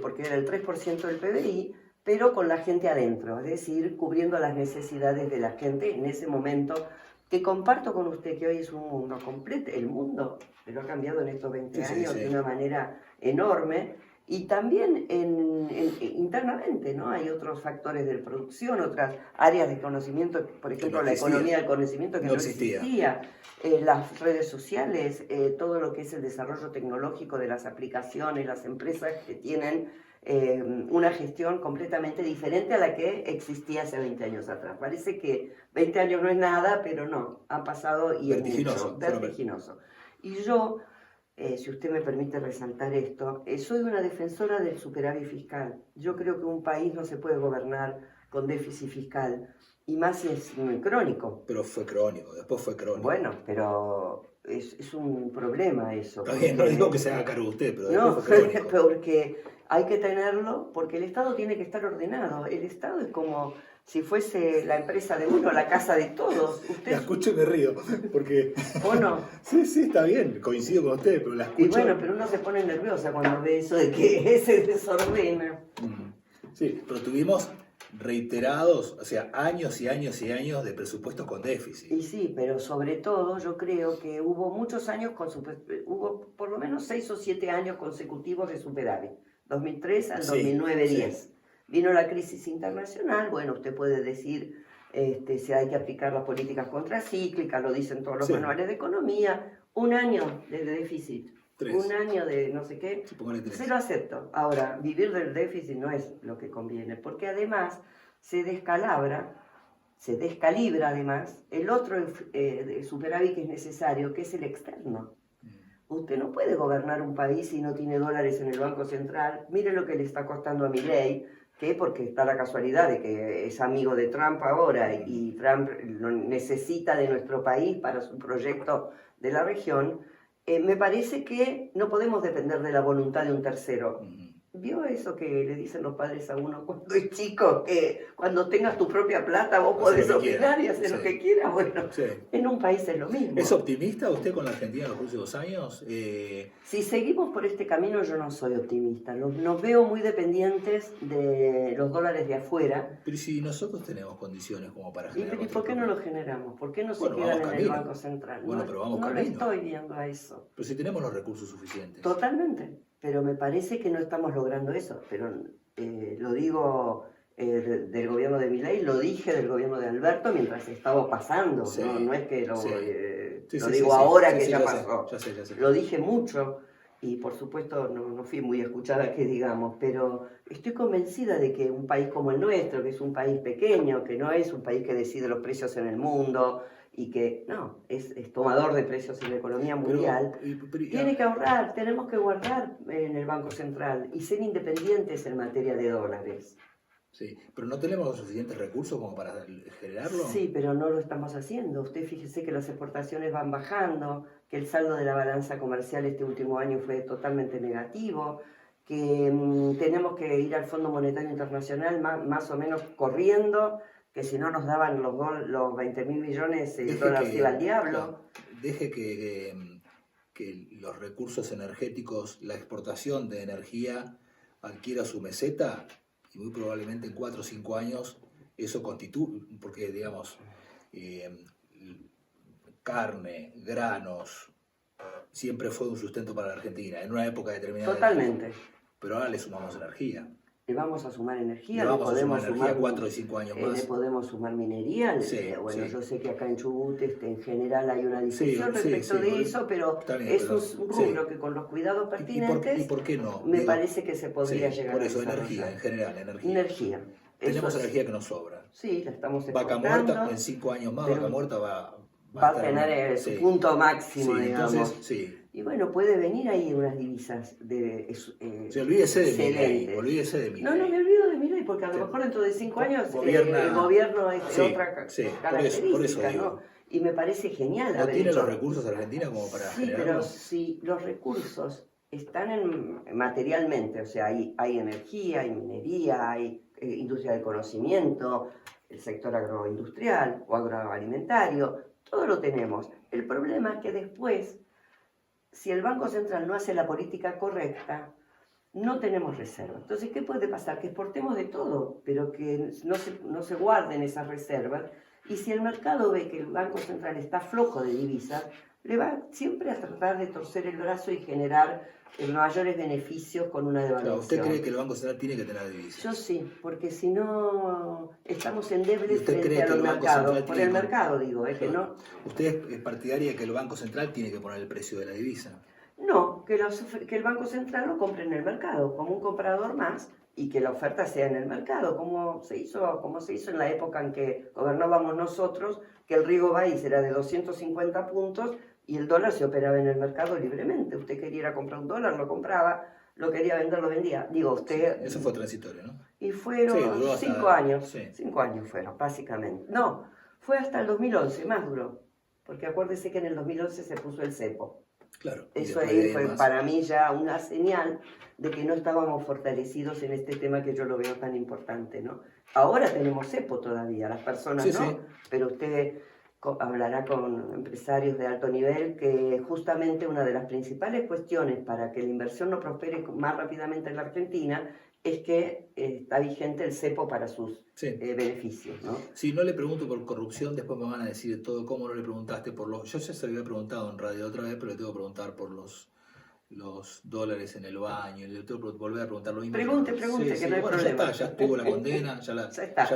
porque era el 3% del PBI, pero con la gente adentro, es decir, cubriendo las necesidades de la gente en ese momento, que comparto con usted que hoy es un mundo completo, el mundo lo ha cambiado en estos 20 años de una manera enorme, y también internamente, ¿no? Hay otros factores de producción, otras áreas de conocimiento, por ejemplo, la economía del conocimiento que no existía, las redes sociales, todo lo que es el desarrollo tecnológico de las aplicaciones, las empresas que tienen una gestión completamente diferente a la que existía hace 20 años atrás. Parece que 20 años no es nada, pero no, ha pasado y es mucho, vertiginoso. Y yo... si usted me permite resaltar esto, soy una defensora del superávit fiscal. Yo creo que un país no se puede gobernar con déficit fiscal, y más si es muy crónico. Pero fue crónico, después fue crónico. Bueno, pero es un problema eso. Está bien, no digo que se haga cargo usted, pero no, después fue crónico. Porque hay que tenerlo, porque el Estado tiene que estar ordenado. El Estado es como... si fuese la empresa de uno, la casa de todos. Usted... La escucho y me río, porque... ¿O no? Sí, está bien, coincido con usted, pero la escucho... Y bueno, pero uno se pone nerviosa cuando ve eso de que se desordena. Sí, pero tuvimos reiterados, o sea, años y años y años de presupuestos con déficit. Y sí, pero sobre todo yo creo que hubo muchos años, hubo por lo menos 6 o 7 años consecutivos de superávit. 2003 al 2009-10. Sí. Vino la crisis internacional, bueno, usted puede decir si hay que aplicar las políticas contracíclicas, lo dicen todos los manuales de economía, 1 año de déficit, 3. 1 año de no sé qué, se lo acepto. Ahora, vivir del déficit no es lo que conviene, porque además se descalibra además el otro superávit que es necesario, que es el externo. Usted no puede gobernar un país si no tiene dólares en el Banco Central. Mire lo que le está costando a Milei, que porque está la casualidad de que es amigo de Trump ahora y Trump lo necesita de nuestro país para su proyecto de la región, me parece que no podemos depender de la voluntad de un tercero. ¿Vio eso que le dicen los padres a uno cuando es chico? Que cuando tengas tu propia plata vos podés opinar y hacer lo que quieras. Bueno, en un país es lo mismo. ¿Es optimista usted con la Argentina en los próximos años? Si seguimos por este camino, yo no soy optimista. Nos veo muy dependientes de los dólares de afuera. Pero si nosotros tenemos condiciones como para generar... ¿Y por qué no lo generamos? ¿Por qué no se quedan en el Banco Central? Bueno, pero vamos camino. No lo estoy viendo a eso. Pero si tenemos los recursos suficientes. Totalmente. Pero me parece que no estamos logrando eso. Pero lo digo del gobierno de Milei, lo dije del gobierno de Alberto mientras estaba pasando. No es que lo digo ahora que ya pasó. Ya sé. Lo dije mucho y por supuesto no fui muy escuchada, que digamos, pero estoy convencida de que un país como el nuestro, que es un país pequeño, que no es un país que decide los precios en el mundo, y que es tomador de precios en la economía mundial, tiene que ahorrar, tenemos que guardar en el Banco Central y ser independientes en materia de dólares. Sí, pero no tenemos los suficientes recursos como para generarlo. Sí, pero no lo estamos haciendo. Usted fíjese que las exportaciones van bajando, que el saldo de la balanza comercial este último año fue totalmente negativo, que tenemos que ir al Fondo Monetario Internacional más o menos corriendo, que si no nos daban los 20.000 millones, el dólar se iba al diablo. Deje que los recursos energéticos, la exportación de energía adquiera su meseta y muy probablemente en 4 o 5 años eso constituye, porque digamos, carne, granos, siempre fue un sustento para la Argentina, en una época determinada. Totalmente. Pero ahora le sumamos energía. Le vamos a sumar energía, le vamos podemos a sumar energía sumar 4 o 5 años más. Le podemos sumar minería. Sí, bueno, sí. Yo sé que acá en Chubut en general hay una discusión respecto de eso, pero bien, es un rubro que con los cuidados pertinentes ¿Y por qué no? me parece que se podría llegar por eso, a desarrollar. energía, en general, energía. Energía. Tenemos energía que nos sobra. Sí, la estamos Vaca exportando. Muerta, en 5 años más, Vaca Muerta va a tener su punto máximo, digamos. Entonces, y bueno, puede venir ahí unas divisas olvídese de excelentes. Olvídese de No me olvido de Milei, porque a lo mejor dentro de 5 años el gobierno es otra característica, ¿no? Y me parece genial. ¿No tiene los recursos Argentina como para generarlo? Pero si los recursos están materialmente, o sea, hay energía, hay minería, hay industria del conocimiento, el sector agroindustrial o agroalimentario, todo lo tenemos. El problema es que después, si el Banco Central no hace la política correcta, no tenemos reservas. Entonces, ¿qué puede pasar? Que exportemos de todo, pero que no se guarden esas reservas. Y si el mercado ve que el Banco Central está flojo de divisas, le va siempre a tratar de torcer el brazo y generar mayores beneficios con una devaluación. ¿Usted cree que el Banco Central tiene que tener divisas? Yo sí, porque si no estamos endebles frente a los mercados. Por el mercado digo, que no. ¿Usted es partidaria de que el Banco Central tiene que poner el precio de la divisa? No, que el Banco Central lo compre en el mercado, como un comprador más, y que la oferta sea en el mercado, como se hizo en la época en que gobernábamos nosotros, que el Rigo Báez era de 250 puntos y el dólar se operaba en el mercado libremente. Usted quería ir a comprar un dólar, lo compraba, lo quería vender, lo vendía. Digo, usted... Eso fue transitorio, ¿no? Y fueron 5 años, 5 años fueron, básicamente. No, fue hasta el 2011, más duró, porque acuérdese que en el 2011 se puso el cepo. Claro. Eso ahí fue para mí ya una señal de que no estábamos fortalecidos en este tema que yo lo veo tan importante, ¿no? Ahora tenemos cepo todavía, las personas no, pero usted hablará con empresarios de alto nivel que justamente una de las principales cuestiones para que la inversión no prospere más rápidamente en la Argentina es que está vigente el cepo para sus beneficios, ¿no? Si no le pregunto por corrupción, después me van a decir todo. ¿Cómo no le preguntaste por los...? Yo ya se lo había preguntado en radio otra vez, pero le tengo que preguntar por los dólares en el baño. Le tengo que volver a preguntar lo mismo. Pregunte, que no hay problema. Ya tuvo la condena, ya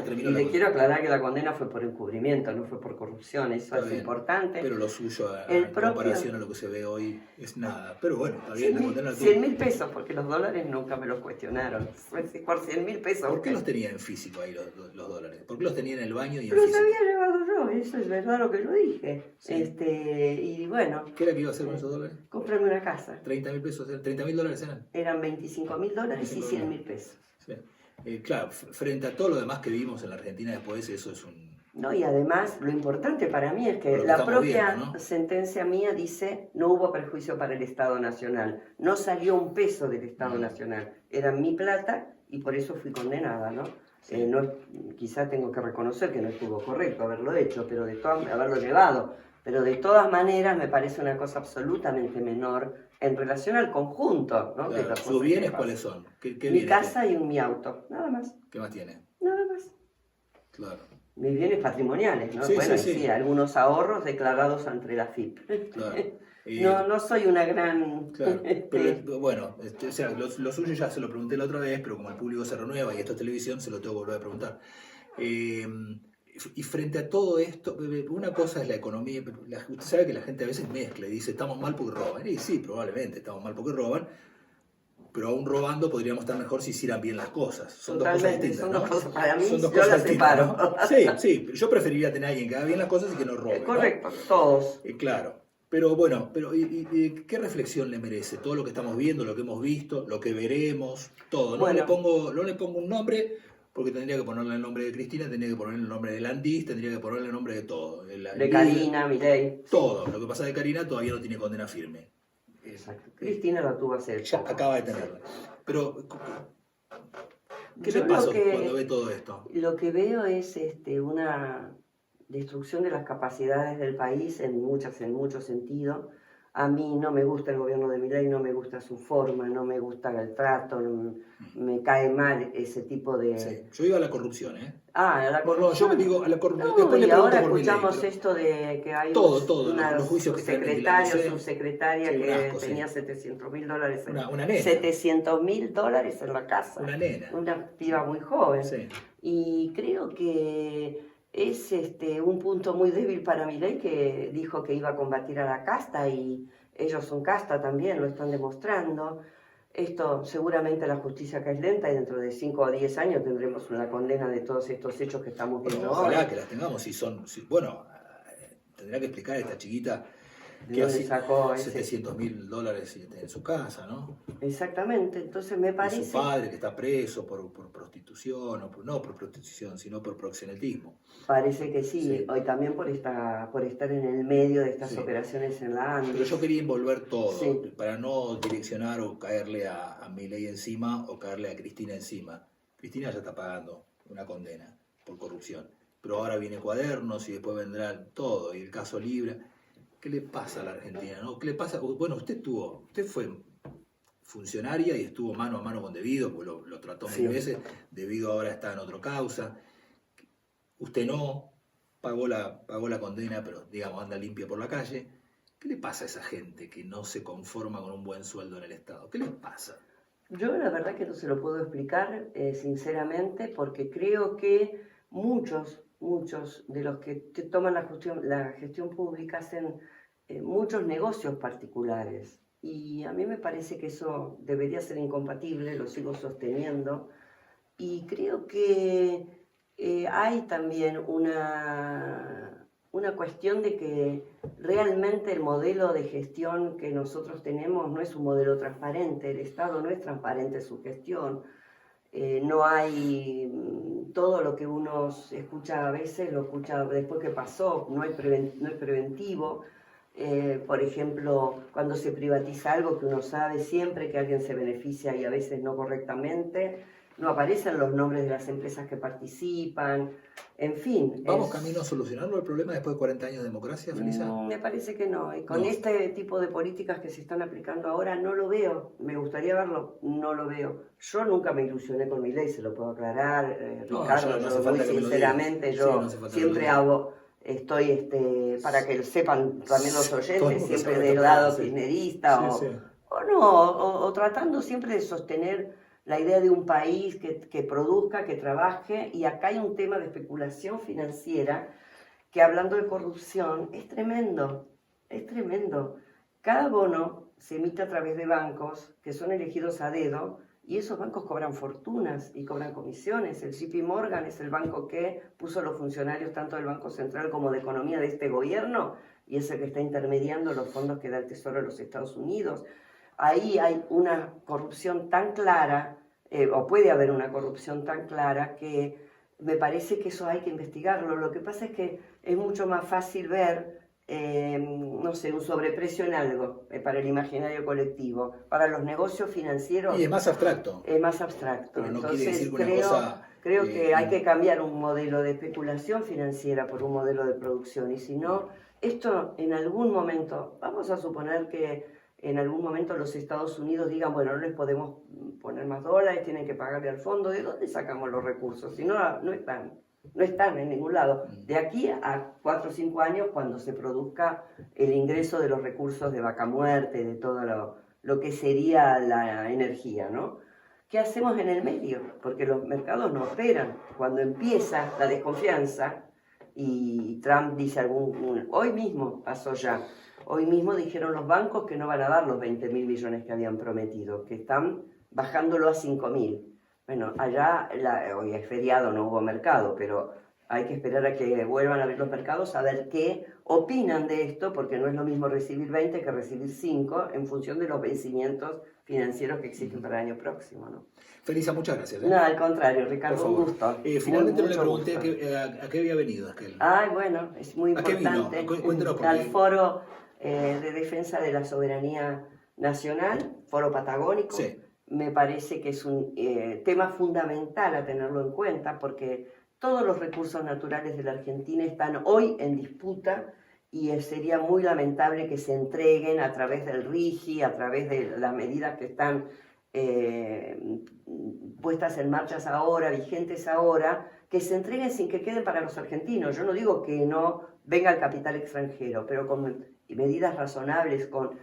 terminó. Y le quiero aclarar que la condena fue por encubrimiento, no fue por corrupción, eso es importante. Pero lo suyo, en comparación a lo que se ve hoy, es nada. Pero bueno, está bien, la condena... 100.000 pesos, porque los dólares nunca me los cuestionaron. Por 100.000 pesos. ¿Por qué los tenía en físico ahí los dólares? ¿Por qué los tenía en el baño y en físico? físico? Los había llevado yo, eso es verdad lo que yo dije. Sí. Y bueno... ¿Qué era que iba a hacer con esos dólares? Comprarme una casa. 30.000 pesos, 30.000 dólares eran. Eran 25.000 dólares y 100.000 pesos. Sí. Claro, frente a todo lo demás que vimos en la Argentina después, eso es un... No, y además lo importante para mí es que la propia sentencia mía dice no hubo perjuicio para el Estado Nacional, no salió un peso del Estado Nacional, era mi plata y por eso fui condenada, ¿no? Sí. Quizá tengo que reconocer que no estuvo correcto haberlo hecho, pero haberlo llevado, pero de todas maneras me parece una cosa absolutamente menor en relación al conjunto, ¿no? Claro. ¿Sus bienes cuáles son? ¿Qué mi casa y mi auto, nada más. ¿Qué más tiene? Nada más. Claro. Mis bienes patrimoniales, ¿no? Sí, bueno, sí, algunos ahorros declarados ante la FIP. Claro. No soy una gran... Claro, pero bueno, o sea, lo suyo ya se lo pregunté la otra vez, pero como el público se renueva y esto es televisión, se lo tengo que volver a preguntar. Y frente a todo esto, una cosa es la economía, usted sabe que la gente a veces mezcla y dice, estamos mal porque roban. Y sí, probablemente estamos mal porque roban, pero aún robando podríamos estar mejor si hicieran bien las cosas. Son dos cosas distintas, son ¿no? dos cosas, para mí, son dos yo cosas las separo. ¿no? Sí, yo preferiría tener a alguien que haga bien las cosas y que no robe. Correcto, ¿no? Todos. Claro. Pero bueno, ¿y qué reflexión le merece? Todo lo que estamos viendo, lo que hemos visto, lo que veremos, todo. No le pongo un nombre Porque tendría que ponerle el nombre de Cristina, tendría que ponerle el nombre de Landis, tendría que ponerle el nombre de todo. De Karina, Milei. Todo. Lo que pasa es que Karina todavía no tiene condena firme. Exacto. Cristina la tuvo hace ya poco. acaba de tenerla. Pero, ¿qué le pasó cuando ve todo esto? Lo que veo es una destrucción de las capacidades del país en muchos sentidos. A mí no me gusta el gobierno de Milei, no me gusta su forma, no me gusta el trato, me cae mal ese tipo de... Sí. Yo iba a la corrupción, ¿eh? Ah, a la corrupción. No, yo digo a la corrupción. No, y ahora escuchamos Milei, esto de que hay una los subsecretaria que tenía $700.000 una nena. $700.000 en la casa. Una nena. Una piba muy joven. Sí. Y creo que es un punto muy débil para Milei, que dijo que iba a combatir a la casta, y ellos son casta también, lo están demostrando. Esto seguramente la justicia acá es lenta, y dentro de 5 o 10 años tendremos una condena de todos estos hechos que estamos viendo ahora. Ojalá que las tengamos, bueno, tendrá que explicar a esta chiquita que hace sacó $700.000 en su casa, ¿no? Exactamente, entonces me parece... Y su padre que está preso por prostitución, no por prostitución, sino por proxenetismo. Parece que sí. Hoy también por estar en el medio de estas operaciones en la ANDE. Pero yo quería envolver todo, para no direccionar o caerle a Milei encima o caerle a Cristina encima. Cristina ya está pagando una condena por corrupción, pero ahora viene Cuadernos y después vendrá todo, y el caso Libra. ¿Qué le pasa a la Argentina, no? ¿Qué le pasa? Bueno, usted fue funcionaria y estuvo mano a mano con Debido, pues lo trató mil veces. Debido ahora está en otra causa. Usted no pagó la condena, pero digamos anda limpia por la calle. ¿Qué le pasa a esa gente que no se conforma con un buen sueldo en el Estado? ¿Qué le pasa? Yo la verdad que no se lo puedo explicar sinceramente, porque creo que muchos de los que toman la gestión pública hacen muchos negocios particulares, y a mí me parece que eso debería ser incompatible, lo sigo sosteniendo, y creo que hay también una cuestión de que realmente el modelo de gestión que nosotros tenemos no es un modelo transparente. El Estado no es transparente en su gestión. No hay todo lo que uno escucha a veces, lo escucha después que pasó, no es preventivo. Por ejemplo, cuando se privatiza algo que uno sabe siempre que alguien se beneficia y a veces no correctamente, no aparecen los nombres de las empresas que participan, en fin. ¿Vamos camino a solucionarlo el problema después de 40 años de democracia, Felisa? Me parece que no, y con este tipo de políticas que se están aplicando ahora no lo veo. Me gustaría verlo, no lo veo. Yo nunca me ilusioné con mi ley, se lo puedo aclarar, Ricardo, yo muy sinceramente, yo siempre estoy para que lo sepan también los oyentes, siempre del lado kirchnerista, o tratando siempre de sostener la idea de un país que produzca, que trabaje. Y acá hay un tema de especulación financiera que, hablando de corrupción, es tremendo, es tremendo. Cada bono se emite a través de bancos que son elegidos a dedo, y esos bancos cobran fortunas y cobran comisiones. El JP Morgan es el banco que puso los funcionarios tanto del Banco Central como de Economía de este gobierno, y es el que está intermediando los fondos que da el Tesoro de los Estados Unidos. Ahí hay una corrupción tan clara, o puede haber una corrupción tan clara, que me parece que eso hay que investigarlo. Lo que pasa es que es mucho más fácil ver, no sé, un sobreprecio en algo para el imaginario colectivo. Para los negocios financieros... Y es más abstracto. Es más abstracto. Pero no entonces quiere decir que una cosa... Creo que hay que cambiar un modelo de especulación financiera por un modelo de producción. Y si no, esto en algún momento, vamos a suponer que en algún momento los Estados Unidos digan, bueno, no les podemos poner más dólares, tienen que pagarle al fondo. ¿De dónde sacamos los recursos? Si no están en ningún lado. De aquí a 4 o 5 años, cuando se produzca el ingreso de los recursos de vaca muerte, de todo lo que sería la energía, ¿no? ¿Qué hacemos en el medio? Porque los mercados no operan. Cuando empieza la desconfianza, y Trump dice hoy mismo pasó ya, hoy mismo dijeron los bancos que no van a dar los 20.000 millones que habían prometido, que están bajándolo a 5.000. Bueno, allá, hoy es feriado, no hubo mercado, pero hay que esperar a que vuelvan a abrir los mercados a ver qué opinan de esto, porque no es lo mismo recibir 20 que recibir 5 en función de los vencimientos financieros que existen para el año próximo, ¿no? Felisa, muchas gracias. No, al contrario, Ricardo, un gusto. Finalmente no le pregunté a qué había venido aquel. Bueno, es muy importante. Al Foro de Defensa de la Soberanía Nacional, Foro Patagónico. Sí. Me parece que es un tema fundamental a tenerlo en cuenta, porque todos los recursos naturales de la Argentina están hoy en disputa y sería muy lamentable que se entreguen a través del RIGI, a través de las medidas que están puestas en marcha ahora, vigentes ahora, que se entreguen sin que queden para los argentinos. Yo no digo que no venga el capital extranjero, pero con medidas razonables, con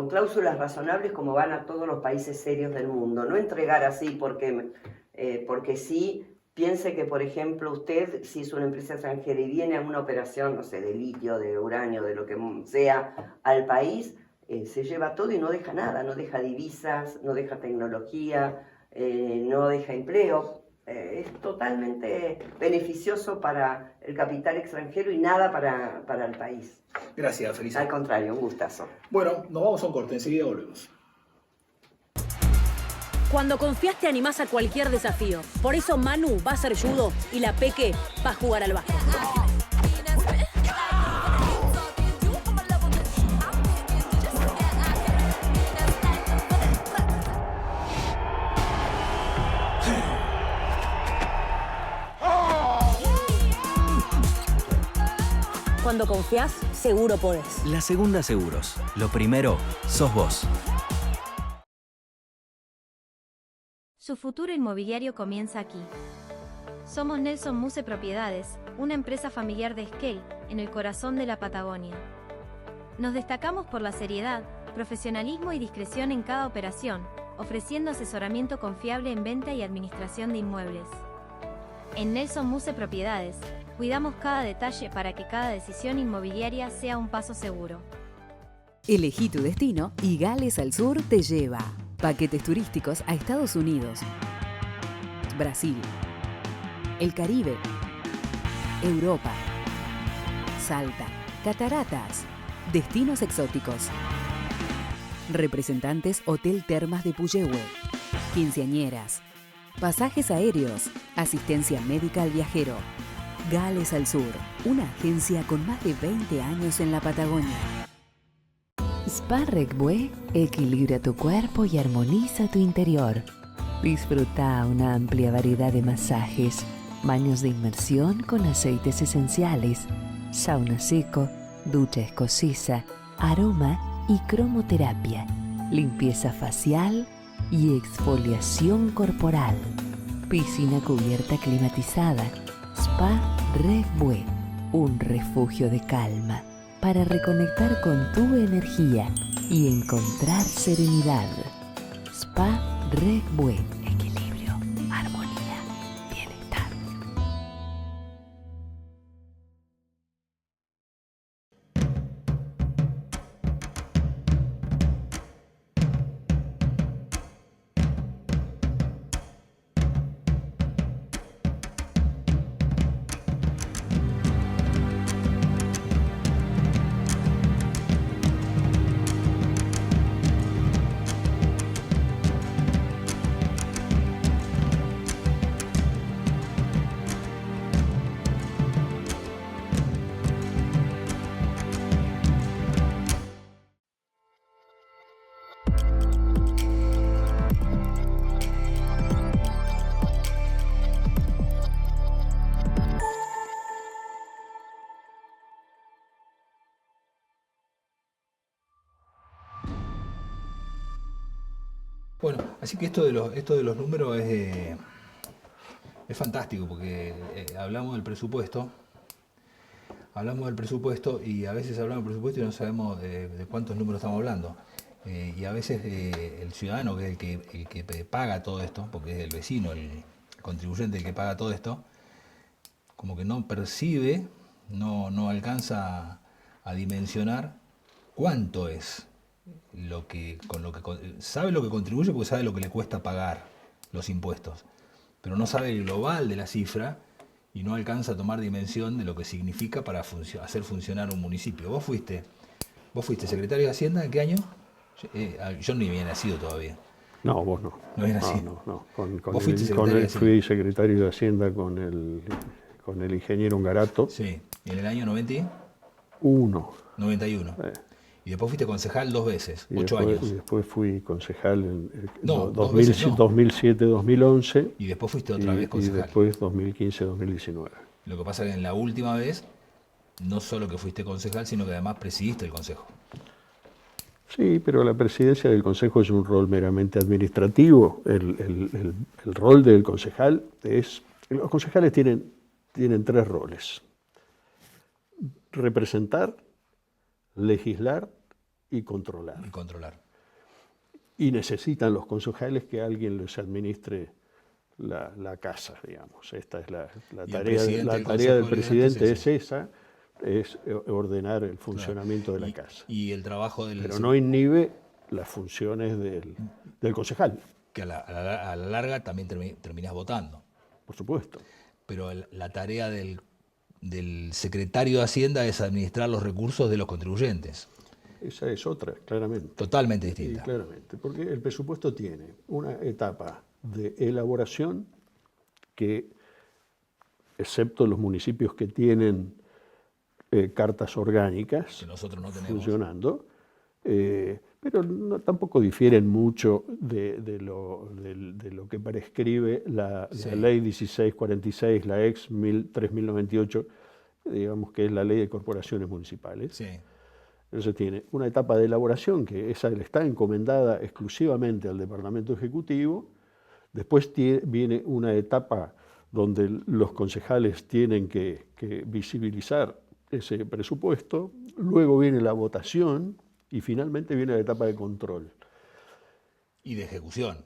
cláusulas razonables como van a todos los países serios del mundo. No entregar así porque sí. Piense que, por ejemplo, usted, si es una empresa extranjera y viene a una operación, no sé, de litio, de uranio, de lo que sea, al país, se lleva todo y no deja nada, no deja divisas, no deja tecnología, no deja empleo. Es totalmente beneficioso para el capital extranjero y nada para el país. Gracias, Felisa. Al contrario, un gustazo. Bueno, nos vamos a un corte, enseguida volvemos. Cuando confías te animás a cualquier desafío. Por eso Manu va a hacer judo y la Peque va a jugar al básquet. Cuando confías, seguro podés. La Segunda Seguros. Lo primero, sos vos. Su futuro inmobiliario comienza aquí. Somos Nelson Muse Propiedades, una empresa familiar de Esquel, en el corazón de la Patagonia. Nos destacamos por la seriedad, profesionalismo y discreción en cada operación, ofreciendo asesoramiento confiable en venta y administración de inmuebles. En Nelson Muse Propiedades, cuidamos cada detalle para que cada decisión inmobiliaria sea un paso seguro. Elegí tu destino y Gales al Sur te lleva. Paquetes turísticos a Estados Unidos, Brasil, el Caribe, Europa, Salta, cataratas, destinos exóticos. Representantes Hotel Termas de Puyehue, quinceañeras, pasajes aéreos, asistencia médica al viajero. Gales al Sur, una agencia con más de 20 años en la Patagonia. Spa Regbue equilibra tu cuerpo y armoniza tu interior. Disfruta una amplia variedad de masajes, baños de inmersión con aceites esenciales, sauna seco, ducha escocesa, aroma y cromoterapia, limpieza facial y exfoliación corporal. Piscina cubierta climatizada. Spa Regbue, un refugio de calma para reconectar con tu energía y encontrar serenidad. Spa Regbue. Equilibrio, armonía, bienestar. Bueno, así que esto de los números es fantástico, porque hablamos del presupuesto y a veces hablamos del presupuesto y no sabemos de cuántos números estamos hablando. Y a veces el ciudadano, que es el que paga todo esto, porque es el vecino, el contribuyente el que paga todo esto, como que no percibe, no alcanza a dimensionar cuánto es sabe lo que contribuye porque sabe lo que le cuesta pagar los impuestos, pero no sabe el global de la cifra y no alcanza a tomar dimensión de lo que significa para hacer funcionar un municipio. ¿Vos fuiste secretario de Hacienda en qué año? Yo ni había nacido todavía. No, vos no. No había nacido. No. Fui secretario de Hacienda con el ingeniero Ungarato. Sí. ¿Y en el año 91? 91. Y después fuiste concejal 2 veces, 8 años. Y después fui concejal en 2007-2011. 2007-2011. Y después fuiste otra vez concejal. Y después 2015-2019. Lo que pasa es que en la última vez, no solo que fuiste concejal, sino que además presidiste el consejo. Sí, pero la presidencia del consejo es un rol meramente administrativo. El rol del concejal es... Los concejales tienen 3 roles: representar, legislar y controlar. Y necesitan los concejales que alguien les administre la casa, digamos. Esta es la tarea del presidente, es esa, es ordenar el funcionamiento de la casa. Y el trabajo del... Pero no inhibe las funciones del concejal. Que a la larga también terminás votando. Por supuesto. Pero la tarea del secretario de Hacienda es administrar los recursos de los contribuyentes. Esa es otra, claramente. Totalmente distinta. Sí, claramente, porque el presupuesto tiene una etapa de elaboración que, excepto los municipios que tienen cartas orgánicas que nosotros no tenemos funcionando, pero tampoco difieren mucho de lo que prescribe la ley 1646, la ex 3098, digamos que es la ley de corporaciones municipales. Sí. Entonces tiene una etapa de elaboración que esa le está encomendada exclusivamente al Departamento Ejecutivo. Después viene una etapa donde los concejales tienen que visibilizar ese presupuesto. Luego viene la votación y finalmente viene la etapa de control. Y de ejecución.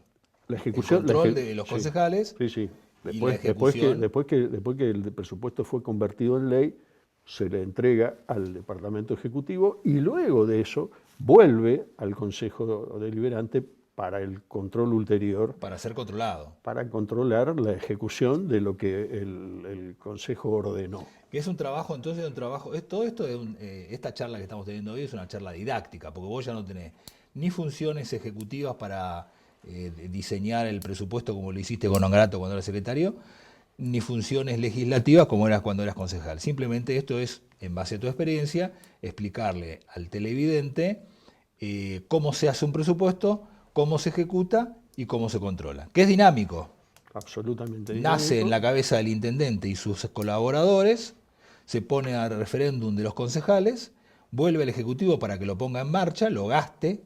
La ejecución. El control de los concejales. Sí. Después que el presupuesto fue convertido en ley, se le entrega al Departamento Ejecutivo y luego de eso vuelve al Consejo Deliberante para el control ulterior. Para ser controlado. Para controlar la ejecución de lo que el Consejo ordenó. Que es un trabajo, entonces, todo esto, esta charla que estamos teniendo hoy es una charla didáctica, porque vos ya no tenés ni funciones ejecutivas para diseñar el presupuesto como lo hiciste con Ongarato cuando eras secretario, ni funciones legislativas como eras cuando eras concejal. Simplemente esto es, en base a tu experiencia, explicarle al televidente cómo se hace un presupuesto, cómo se ejecuta y cómo se controla. Que es dinámico. Absolutamente dinámico. Nace en la cabeza del intendente y sus colaboradores, se pone al referéndum de los concejales, vuelve al Ejecutivo para que lo ponga en marcha, lo gaste,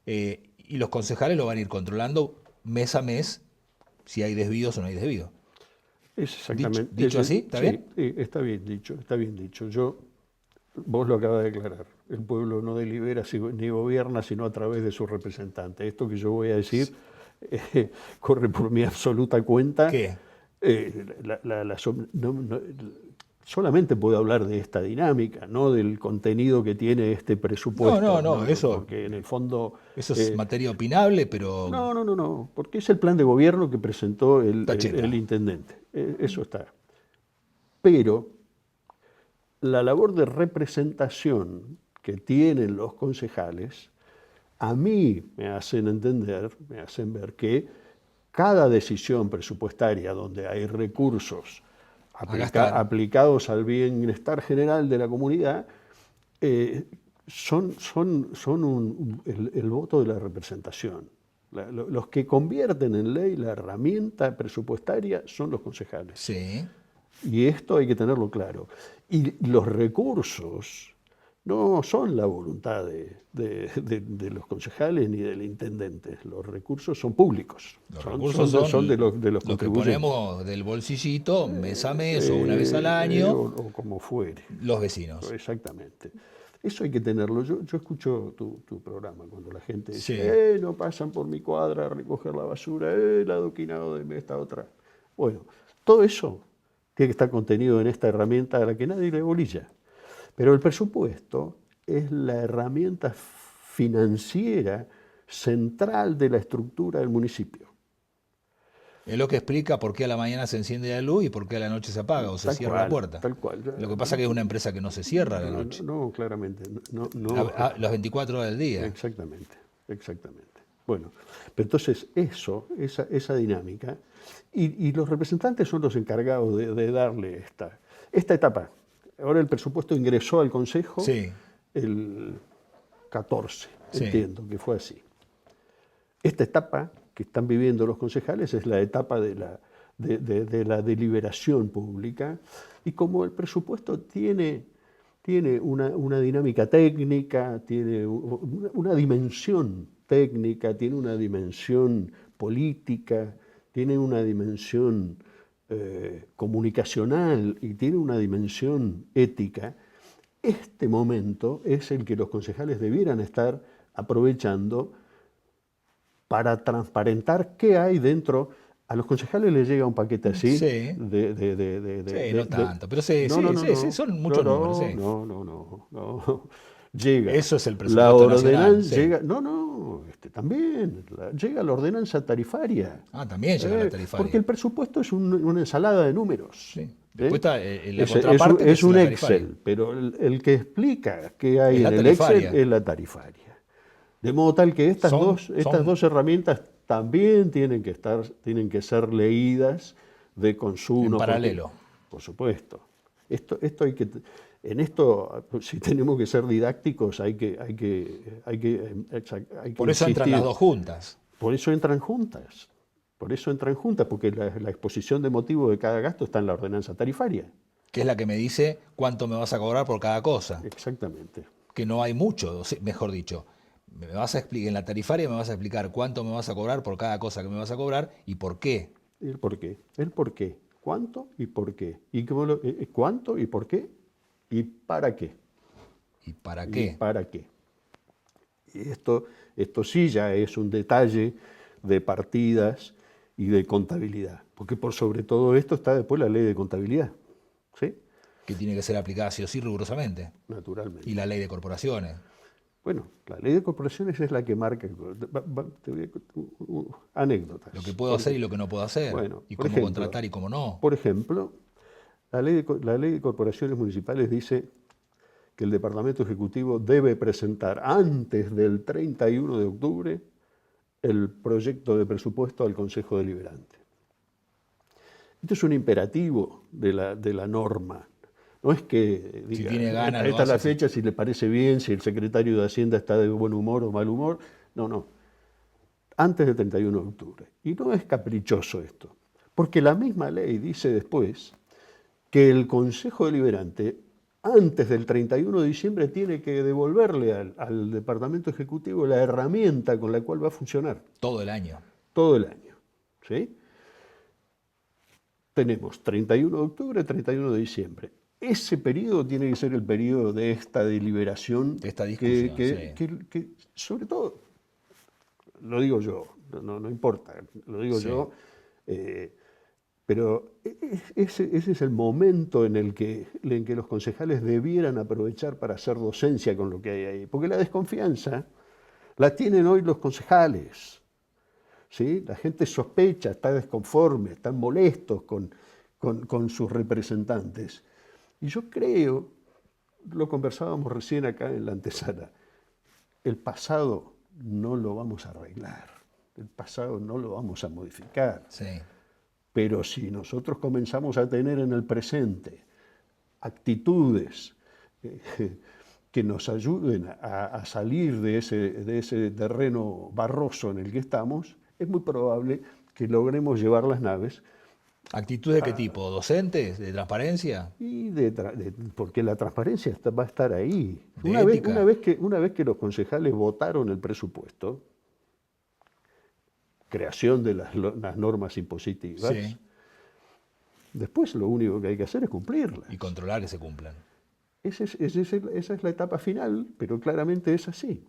y los concejales lo van a ir controlando mes a mes si hay desvíos o no hay desvíos. Es exactamente. ¿Dicho así? ¿Está bien? Sí, está bien dicho. Vos lo acabas de declarar. El pueblo no delibera ni gobierna sino a través de sus representantes. Esto que yo voy a decir corre por mi absoluta cuenta. ¿Qué? Solamente puedo hablar de esta dinámica, no del contenido que tiene este presupuesto. No, eso. Porque en el fondo. Eso es materia opinable, pero. No, porque es el plan de gobierno que presentó el intendente. Eso está. Pero la labor de representación que tienen los concejales, a mí me hacen ver que cada decisión presupuestaria donde hay recursos aplicados al bienestar general de la comunidad, son el voto de la representación. Los que convierten en ley la herramienta presupuestaria son los concejales. Sí. Y esto hay que tenerlo claro. Y los recursos no son la voluntad de los concejales ni del intendente. Los recursos son públicos. Los recursos son de los contribuyentes. Que ponemos del bolsillito mes a mes o una vez al año. O como fuere. Los vecinos. Exactamente. Eso hay que tenerlo. Yo escucho tu programa cuando la gente dice, no pasan por mi cuadra a recoger la basura, el adoquinado de esta otra. Bueno, todo eso tiene que estar contenido en esta herramienta a la que nadie le bolilla. Pero el presupuesto es la herramienta financiera central de la estructura del municipio. Es lo que explica por qué a la mañana se enciende la luz y por qué a la noche se apaga o se cierra la puerta. Tal cual. Lo que pasa es que es una empresa que no se cierra a la noche. No, claramente. No. Las 24 horas del día. Exactamente. Bueno, pero entonces esa dinámica, y los representantes son los encargados de darle esta etapa. Ahora el presupuesto ingresó al Consejo el 14, entiendo que fue así. Esta etapa que están viviendo los concejales es la etapa de la deliberación pública, y como el presupuesto tiene una dinámica técnica, tiene una dimensión técnica, tiene una dimensión política, tiene una dimensión comunicacional y tiene una dimensión ética, este momento es el que los concejales debieran estar aprovechando para transparentar qué hay dentro. A los concejales les llega un paquete así. No tanto, pero son muchos números. No. Llega. Eso es el presupuesto. La ordenanza nacional, llega. También. Llega la ordenanza tarifaria. También llega la tarifaria. Porque el presupuesto es una ensalada de números. Sí. Después está la contraparte. Es un Excel, pero el que explica qué hay en el Excel es la tarifaria. De modo tal que estas dos herramientas también tienen que ser leídas de consumo. En paralelo. Por supuesto. Esto hay que, si tenemos que ser didácticos, hay que Por eso entran las dos juntas. Por eso entran juntas, porque la exposición de motivos de cada gasto está en la ordenanza tarifaria. Que es la que me dice cuánto me vas a cobrar por cada cosa. Exactamente. Que no hay mucho, mejor dicho. En la tarifaria me vas a explicar cuánto me vas a cobrar por cada cosa que me vas a cobrar y por qué. El por qué. ¿Cuánto y por qué? ¿Y cuánto y por qué? ¿Y para qué? ¿Y para qué? Y esto sí ya es un detalle de partidas y de contabilidad. Porque por sobre todo esto está después la ley de contabilidad. ¿Sí? Que tiene que ser aplicada sí o sí rigurosamente. Naturalmente. Y la ley de corporaciones. Bueno, la ley de corporaciones es la que marca anécdotas. Lo que puedo hacer y lo que no puedo hacer. Bueno, y cómo contratar y cómo no. Por ejemplo, la ley de corporaciones municipales dice que el Departamento Ejecutivo debe presentar antes del 31 de octubre el proyecto de presupuesto al Consejo Deliberante. Esto es un imperativo de la norma. No es que diga, si tiene ganas, esta es la fecha, si le parece bien, si el secretario de Hacienda está de buen humor o mal humor. No. Antes del 31 de octubre. Y no es caprichoso esto, porque la misma ley dice después que el Consejo Deliberante, antes del 31 de diciembre, tiene que devolverle al Departamento Ejecutivo la herramienta con la cual va a funcionar. Todo el año. Todo el año. ¿Sí? Tenemos 31 de octubre, 31 de diciembre. Ese periodo tiene que ser el periodo de esta deliberación, de esta discusión, que sobre todo, lo digo yo, no importa, lo digo yo, pero ese es el momento en que los concejales debieran aprovechar para hacer docencia con lo que hay ahí, porque la desconfianza la tienen hoy los concejales, ¿sí? La gente sospecha, está desconforme, están molestos con sus representantes. Y yo creo, lo conversábamos recién acá en la antesala, el pasado no lo vamos a arreglar, el pasado no lo vamos a modificar. Sí. Pero si nosotros comenzamos a tener en el presente actitudes que nos ayuden a salir de ese terreno barroso en el que estamos, es muy probable que logremos llevar las naves. ¿Actitud de qué tipo? ¿Docentes? ¿De transparencia? Y porque la transparencia va a estar ahí. Una vez que los concejales votaron el presupuesto, creación de las normas impositivas, sí. Después lo único que hay que hacer es cumplirlas. Y controlar que se cumplan. Esa es la etapa final, pero claramente es así.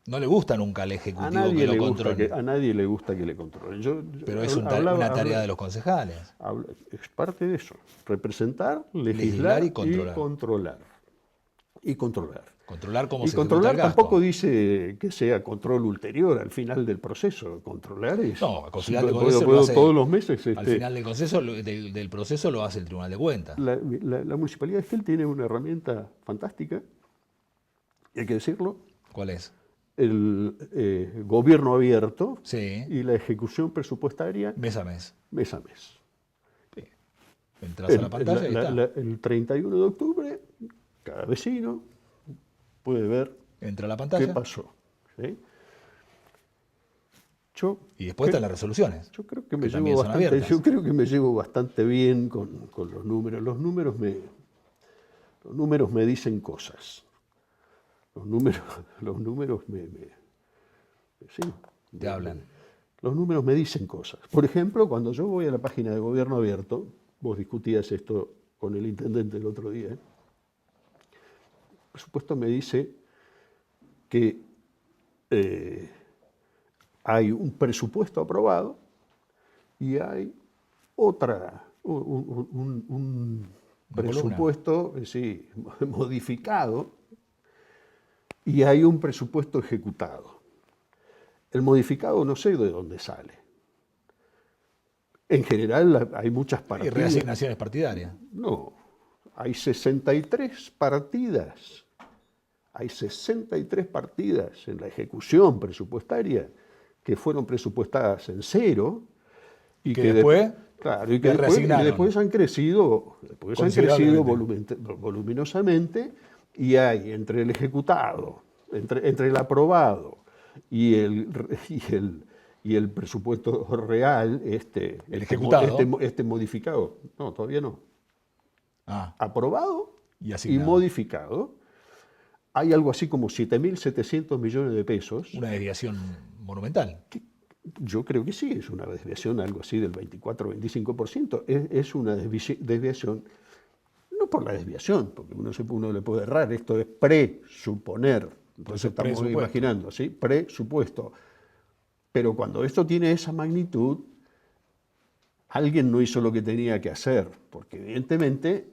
No le gusta nunca al Ejecutivo que lo controle. A nadie le gusta que le controlen. Pero es una tarea de los concejales. Es parte de eso. Representar, legislar y controlar. Controlar cómo y se controlar ejecuta el gasto. tampoco dice que Controlar sea control el gasto. tampoco dice que sea control ulterior al final del proceso. Controlar es... No, al final del proceso lo hace, todos los meses... al final del proceso lo hace el Tribunal de Cuentas. La Municipalidad de Esquel tiene una herramienta fantástica, y hay que decirlo. ¿Cuál es? El gobierno abierto, sí, y la ejecución presupuestaria mes a mes. Mes a mes. Sí. Entras a la pantalla y está. El 31 de octubre, cada vecino puede ver entra a la pantalla. qué pasó. ¿Sí? Y después están las resoluciones. Yo creo que me llevo bastante bien con los números. Los números me dicen cosas. Los números te hablan. Los números me dicen cosas. Por ejemplo, cuando yo voy a la página de Gobierno Abierto, vos discutías esto con el intendente el otro día, por supuesto me dice que hay un presupuesto aprobado y hay un presupuesto modificado, y hay un presupuesto ejecutado. El modificado no sé de dónde sale. En general hay muchas partidas. ¿Y reasignaciones partidarias? No, hay 63 partidas. Hay 63 partidas en la ejecución presupuestaria que fueron presupuestadas en cero y que después, claro, y después han crecido, voluminosamente, y hay entre el ejecutado, entre el aprobado y el presupuesto real, el modificado. No, todavía no. Aprobado y modificado. Hay algo así como 7.700 millones de pesos. Una desviación monumental. Yo creo que sí, es una desviación algo así del 24-25%. Es una desviación, no por la desviación, porque uno le puede errar, esto es presuponer. Entonces estamos imaginando, ¿sí? Presupuesto. Pero cuando esto tiene esa magnitud, alguien no hizo lo que tenía que hacer, porque evidentemente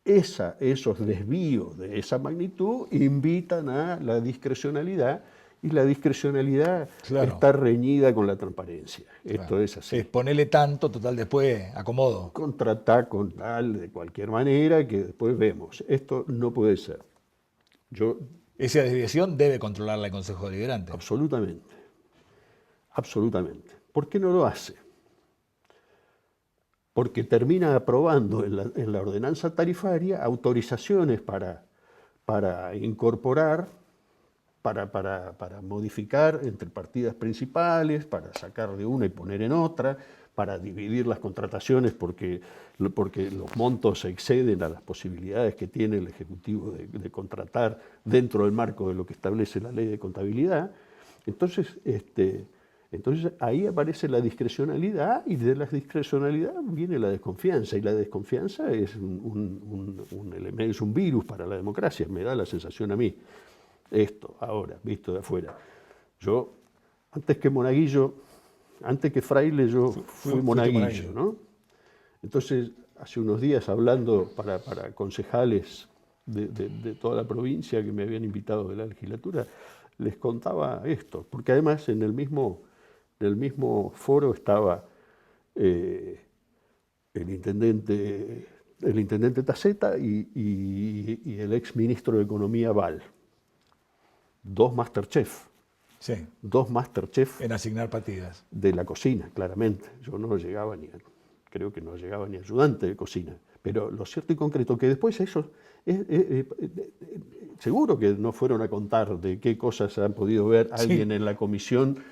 esos desvíos de esa magnitud invitan a la discrecionalidad, y la discrecionalidad está reñida con la transparencia. Esto es así. Ponele tanto, total, después acomodo. Contratar con tal, de cualquier manera, que después vemos. Esto no puede ser. Esa desviación debe controlarla el Consejo Deliberante. Absolutamente. Absolutamente. ¿Por qué no lo hace? Porque termina aprobando en la ordenanza tarifaria autorizaciones para incorporar, para modificar entre partidas principales, para sacar de una y poner en otra, para dividir las contrataciones porque los montos exceden a las posibilidades que tiene el Ejecutivo de contratar dentro del marco de lo que establece la ley de contabilidad. Entonces ahí aparece la discrecionalidad, y de la discrecionalidad viene la desconfianza, y la desconfianza es un elemento, es un virus para la democracia, me da la sensación a mí. Esto, ahora, visto de afuera. Yo, antes que fraile, yo fui monaguillo, ¿no? Entonces, hace unos días, hablando para concejales de toda la provincia que me habían invitado de la legislatura, les contaba esto, porque además en el mismo foro estaba el intendente Taceta y el ex ministro de Economía Val. Dos Masterchef. Sí. Dos Masterchef. En asignar partidas. De la cocina, claramente. Yo creo que no llegaba ni ayudante de cocina. Pero lo cierto y concreto que después eso, seguro que no fueron a contar de qué cosas han podido ver alguien en la comisión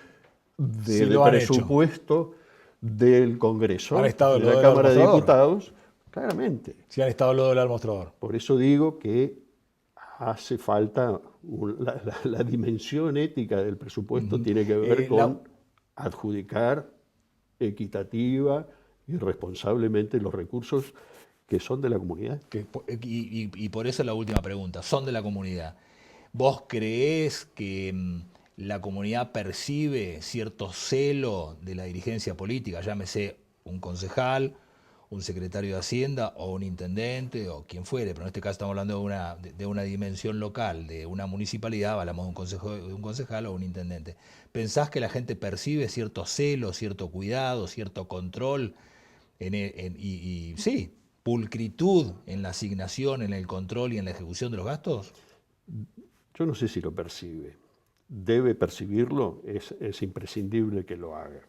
de presupuesto del Congreso, han estado de la Cámara de Diputados, claramente. Sí, han estado lo del mostrador. Por eso digo que hace falta la dimensión ética del presupuesto, tiene que ver con adjudicar equitativa y responsablemente los recursos que son de la comunidad. Y por eso la última pregunta, son de la comunidad. ¿Vos creés que la comunidad percibe cierto celo de la dirigencia política, llámese un concejal un secretario de Hacienda o un intendente o quien fuere, pero en este caso estamos hablando de una dimensión local, de una municipalidad, hablamos de un concejal o un intendente. ¿Pensás que la gente percibe cierto celo, cierto cuidado, cierto control y pulcritud en la asignación, en el control y en la ejecución de los gastos? Yo no sé si lo percibe. Debe percibirlo, es imprescindible que lo haga.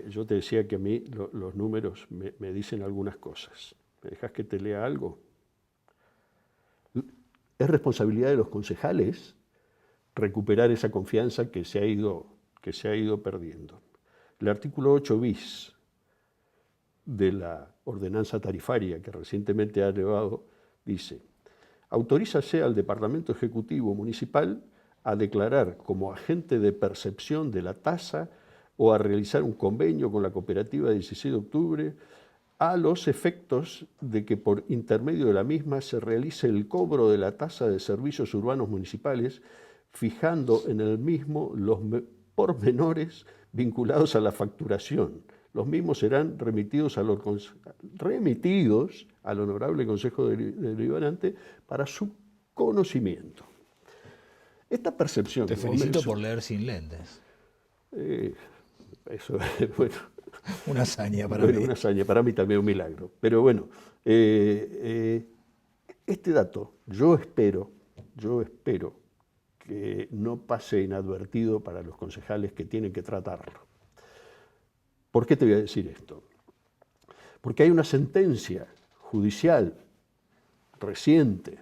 Yo te decía que a mí los números me dicen algunas cosas. ¿Me dejas que te lea algo? Es responsabilidad de los concejales recuperar esa confianza que se ha ido perdiendo. El artículo 8 bis de la ordenanza tarifaria que recientemente ha elevado dice: autorízase al Departamento Ejecutivo Municipal a declarar como agente de percepción de la tasa o a realizar un convenio con la cooperativa 16 de octubre a los efectos de que por intermedio de la misma se realice el cobro de la tasa de servicios urbanos municipales, fijando en el mismo los pormenores vinculados a la facturación. Los mismos serán remitidos al Honorable Consejo Deliberante para su conocimiento. Esta percepción... Te felicito por leer sin lentes. Eso es, bueno... Una hazaña para mí. Una hazaña, para mí también un milagro. Pero bueno, este dato yo espero que no pase inadvertido para los concejales que tienen que tratarlo. ¿Por qué te voy a decir esto? Porque hay una sentencia judicial reciente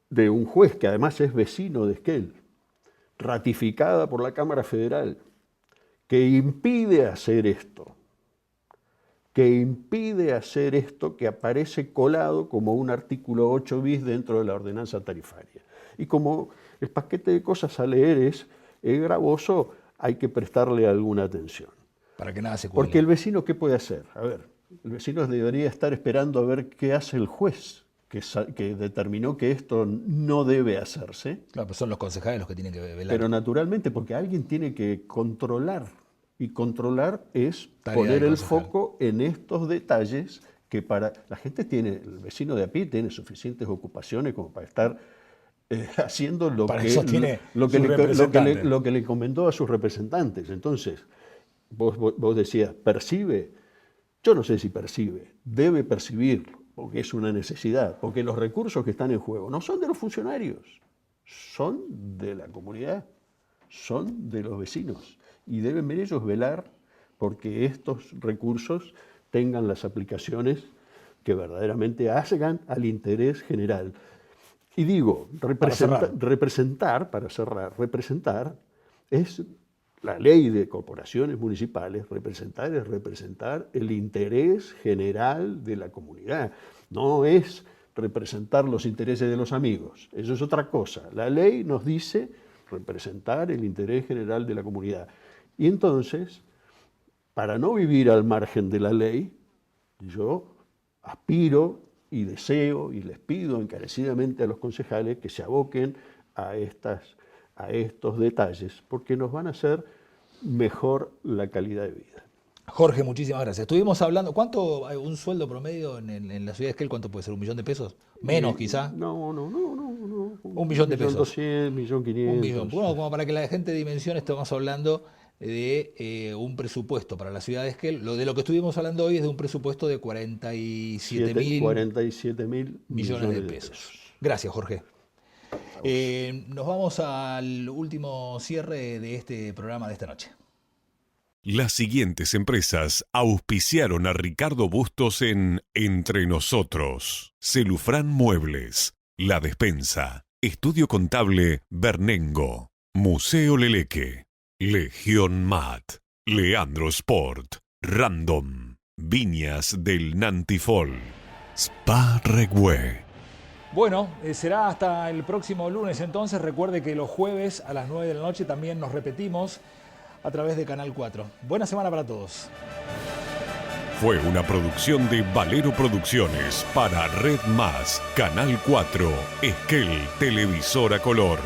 de un juez que además es vecino de Esquel, ratificada por la Cámara Federal, que impide hacer esto, que aparece colado como un artículo 8 bis dentro de la ordenanza tarifaria. Y como el paquete de cosas a leer es gravoso, hay que prestarle alguna atención. Para que nada se cuele. Porque el vecino, ¿qué puede hacer? A ver, el vecino debería estar esperando a ver qué hace el juez, que determinó que esto no debe hacerse. Claro, pero son los concejales los que tienen que velar. Pero naturalmente, porque alguien tiene que controlar, y controlar es poner el foco en estos detalles que para la gente el vecino de a pie tiene suficientes ocupaciones como para estar haciendo lo que le encomendó a sus representantes. Entonces, vos decías, ¿percibe? Yo no sé si percibe, debe percibirlo, porque es una necesidad, porque los recursos que están en juego no son de los funcionarios, son de la comunidad, son de los vecinos, y deben ellos velar porque estos recursos tengan las aplicaciones que verdaderamente hagan al interés general. Y digo, representar es la ley de corporaciones municipales, representar el interés general de la comunidad. No es representar los intereses de los amigos, eso es otra cosa. La ley nos dice representar el interés general de la comunidad. Y entonces, para no vivir al margen de la ley, yo aspiro y deseo y les pido encarecidamente a los concejales que se aboquen a estos detalles, porque nos van a hacer mejor la calidad de vida. Jorge, muchísimas gracias. Estuvimos hablando, ¿cuánto hay un sueldo promedio en la ciudad de Esquel? ¿Cuánto puede ser? ¿1 millón de pesos? ¿Menos quizá? No. 1 millón de pesos. 1.200.000, 1.500.000. 1 millón. Bueno, como para que la gente dimensione, estamos hablando de un presupuesto para la ciudad de Esquel. De lo que estuvimos hablando hoy es de un presupuesto de 47.000 millones de pesos. Gracias, Jorge. Nos vamos al último cierre de este programa de esta noche. Las siguientes empresas auspiciaron a Ricardo Bustos en Entre Nosotros: Celufrán Muebles, La Despensa, Estudio Contable Bernengo, Museo Leleque, Legión Mat, Leandro Sport, Random, Viñas del Nantifol, Spa Regüe. Bueno, será hasta el próximo lunes entonces. Recuerde que los jueves a las 9 de la noche también nos repetimos a través de Canal 4. Buena semana para todos. Fue una producción de Valero Producciones para Red Más, Canal 4, Esquel, Televisora Color.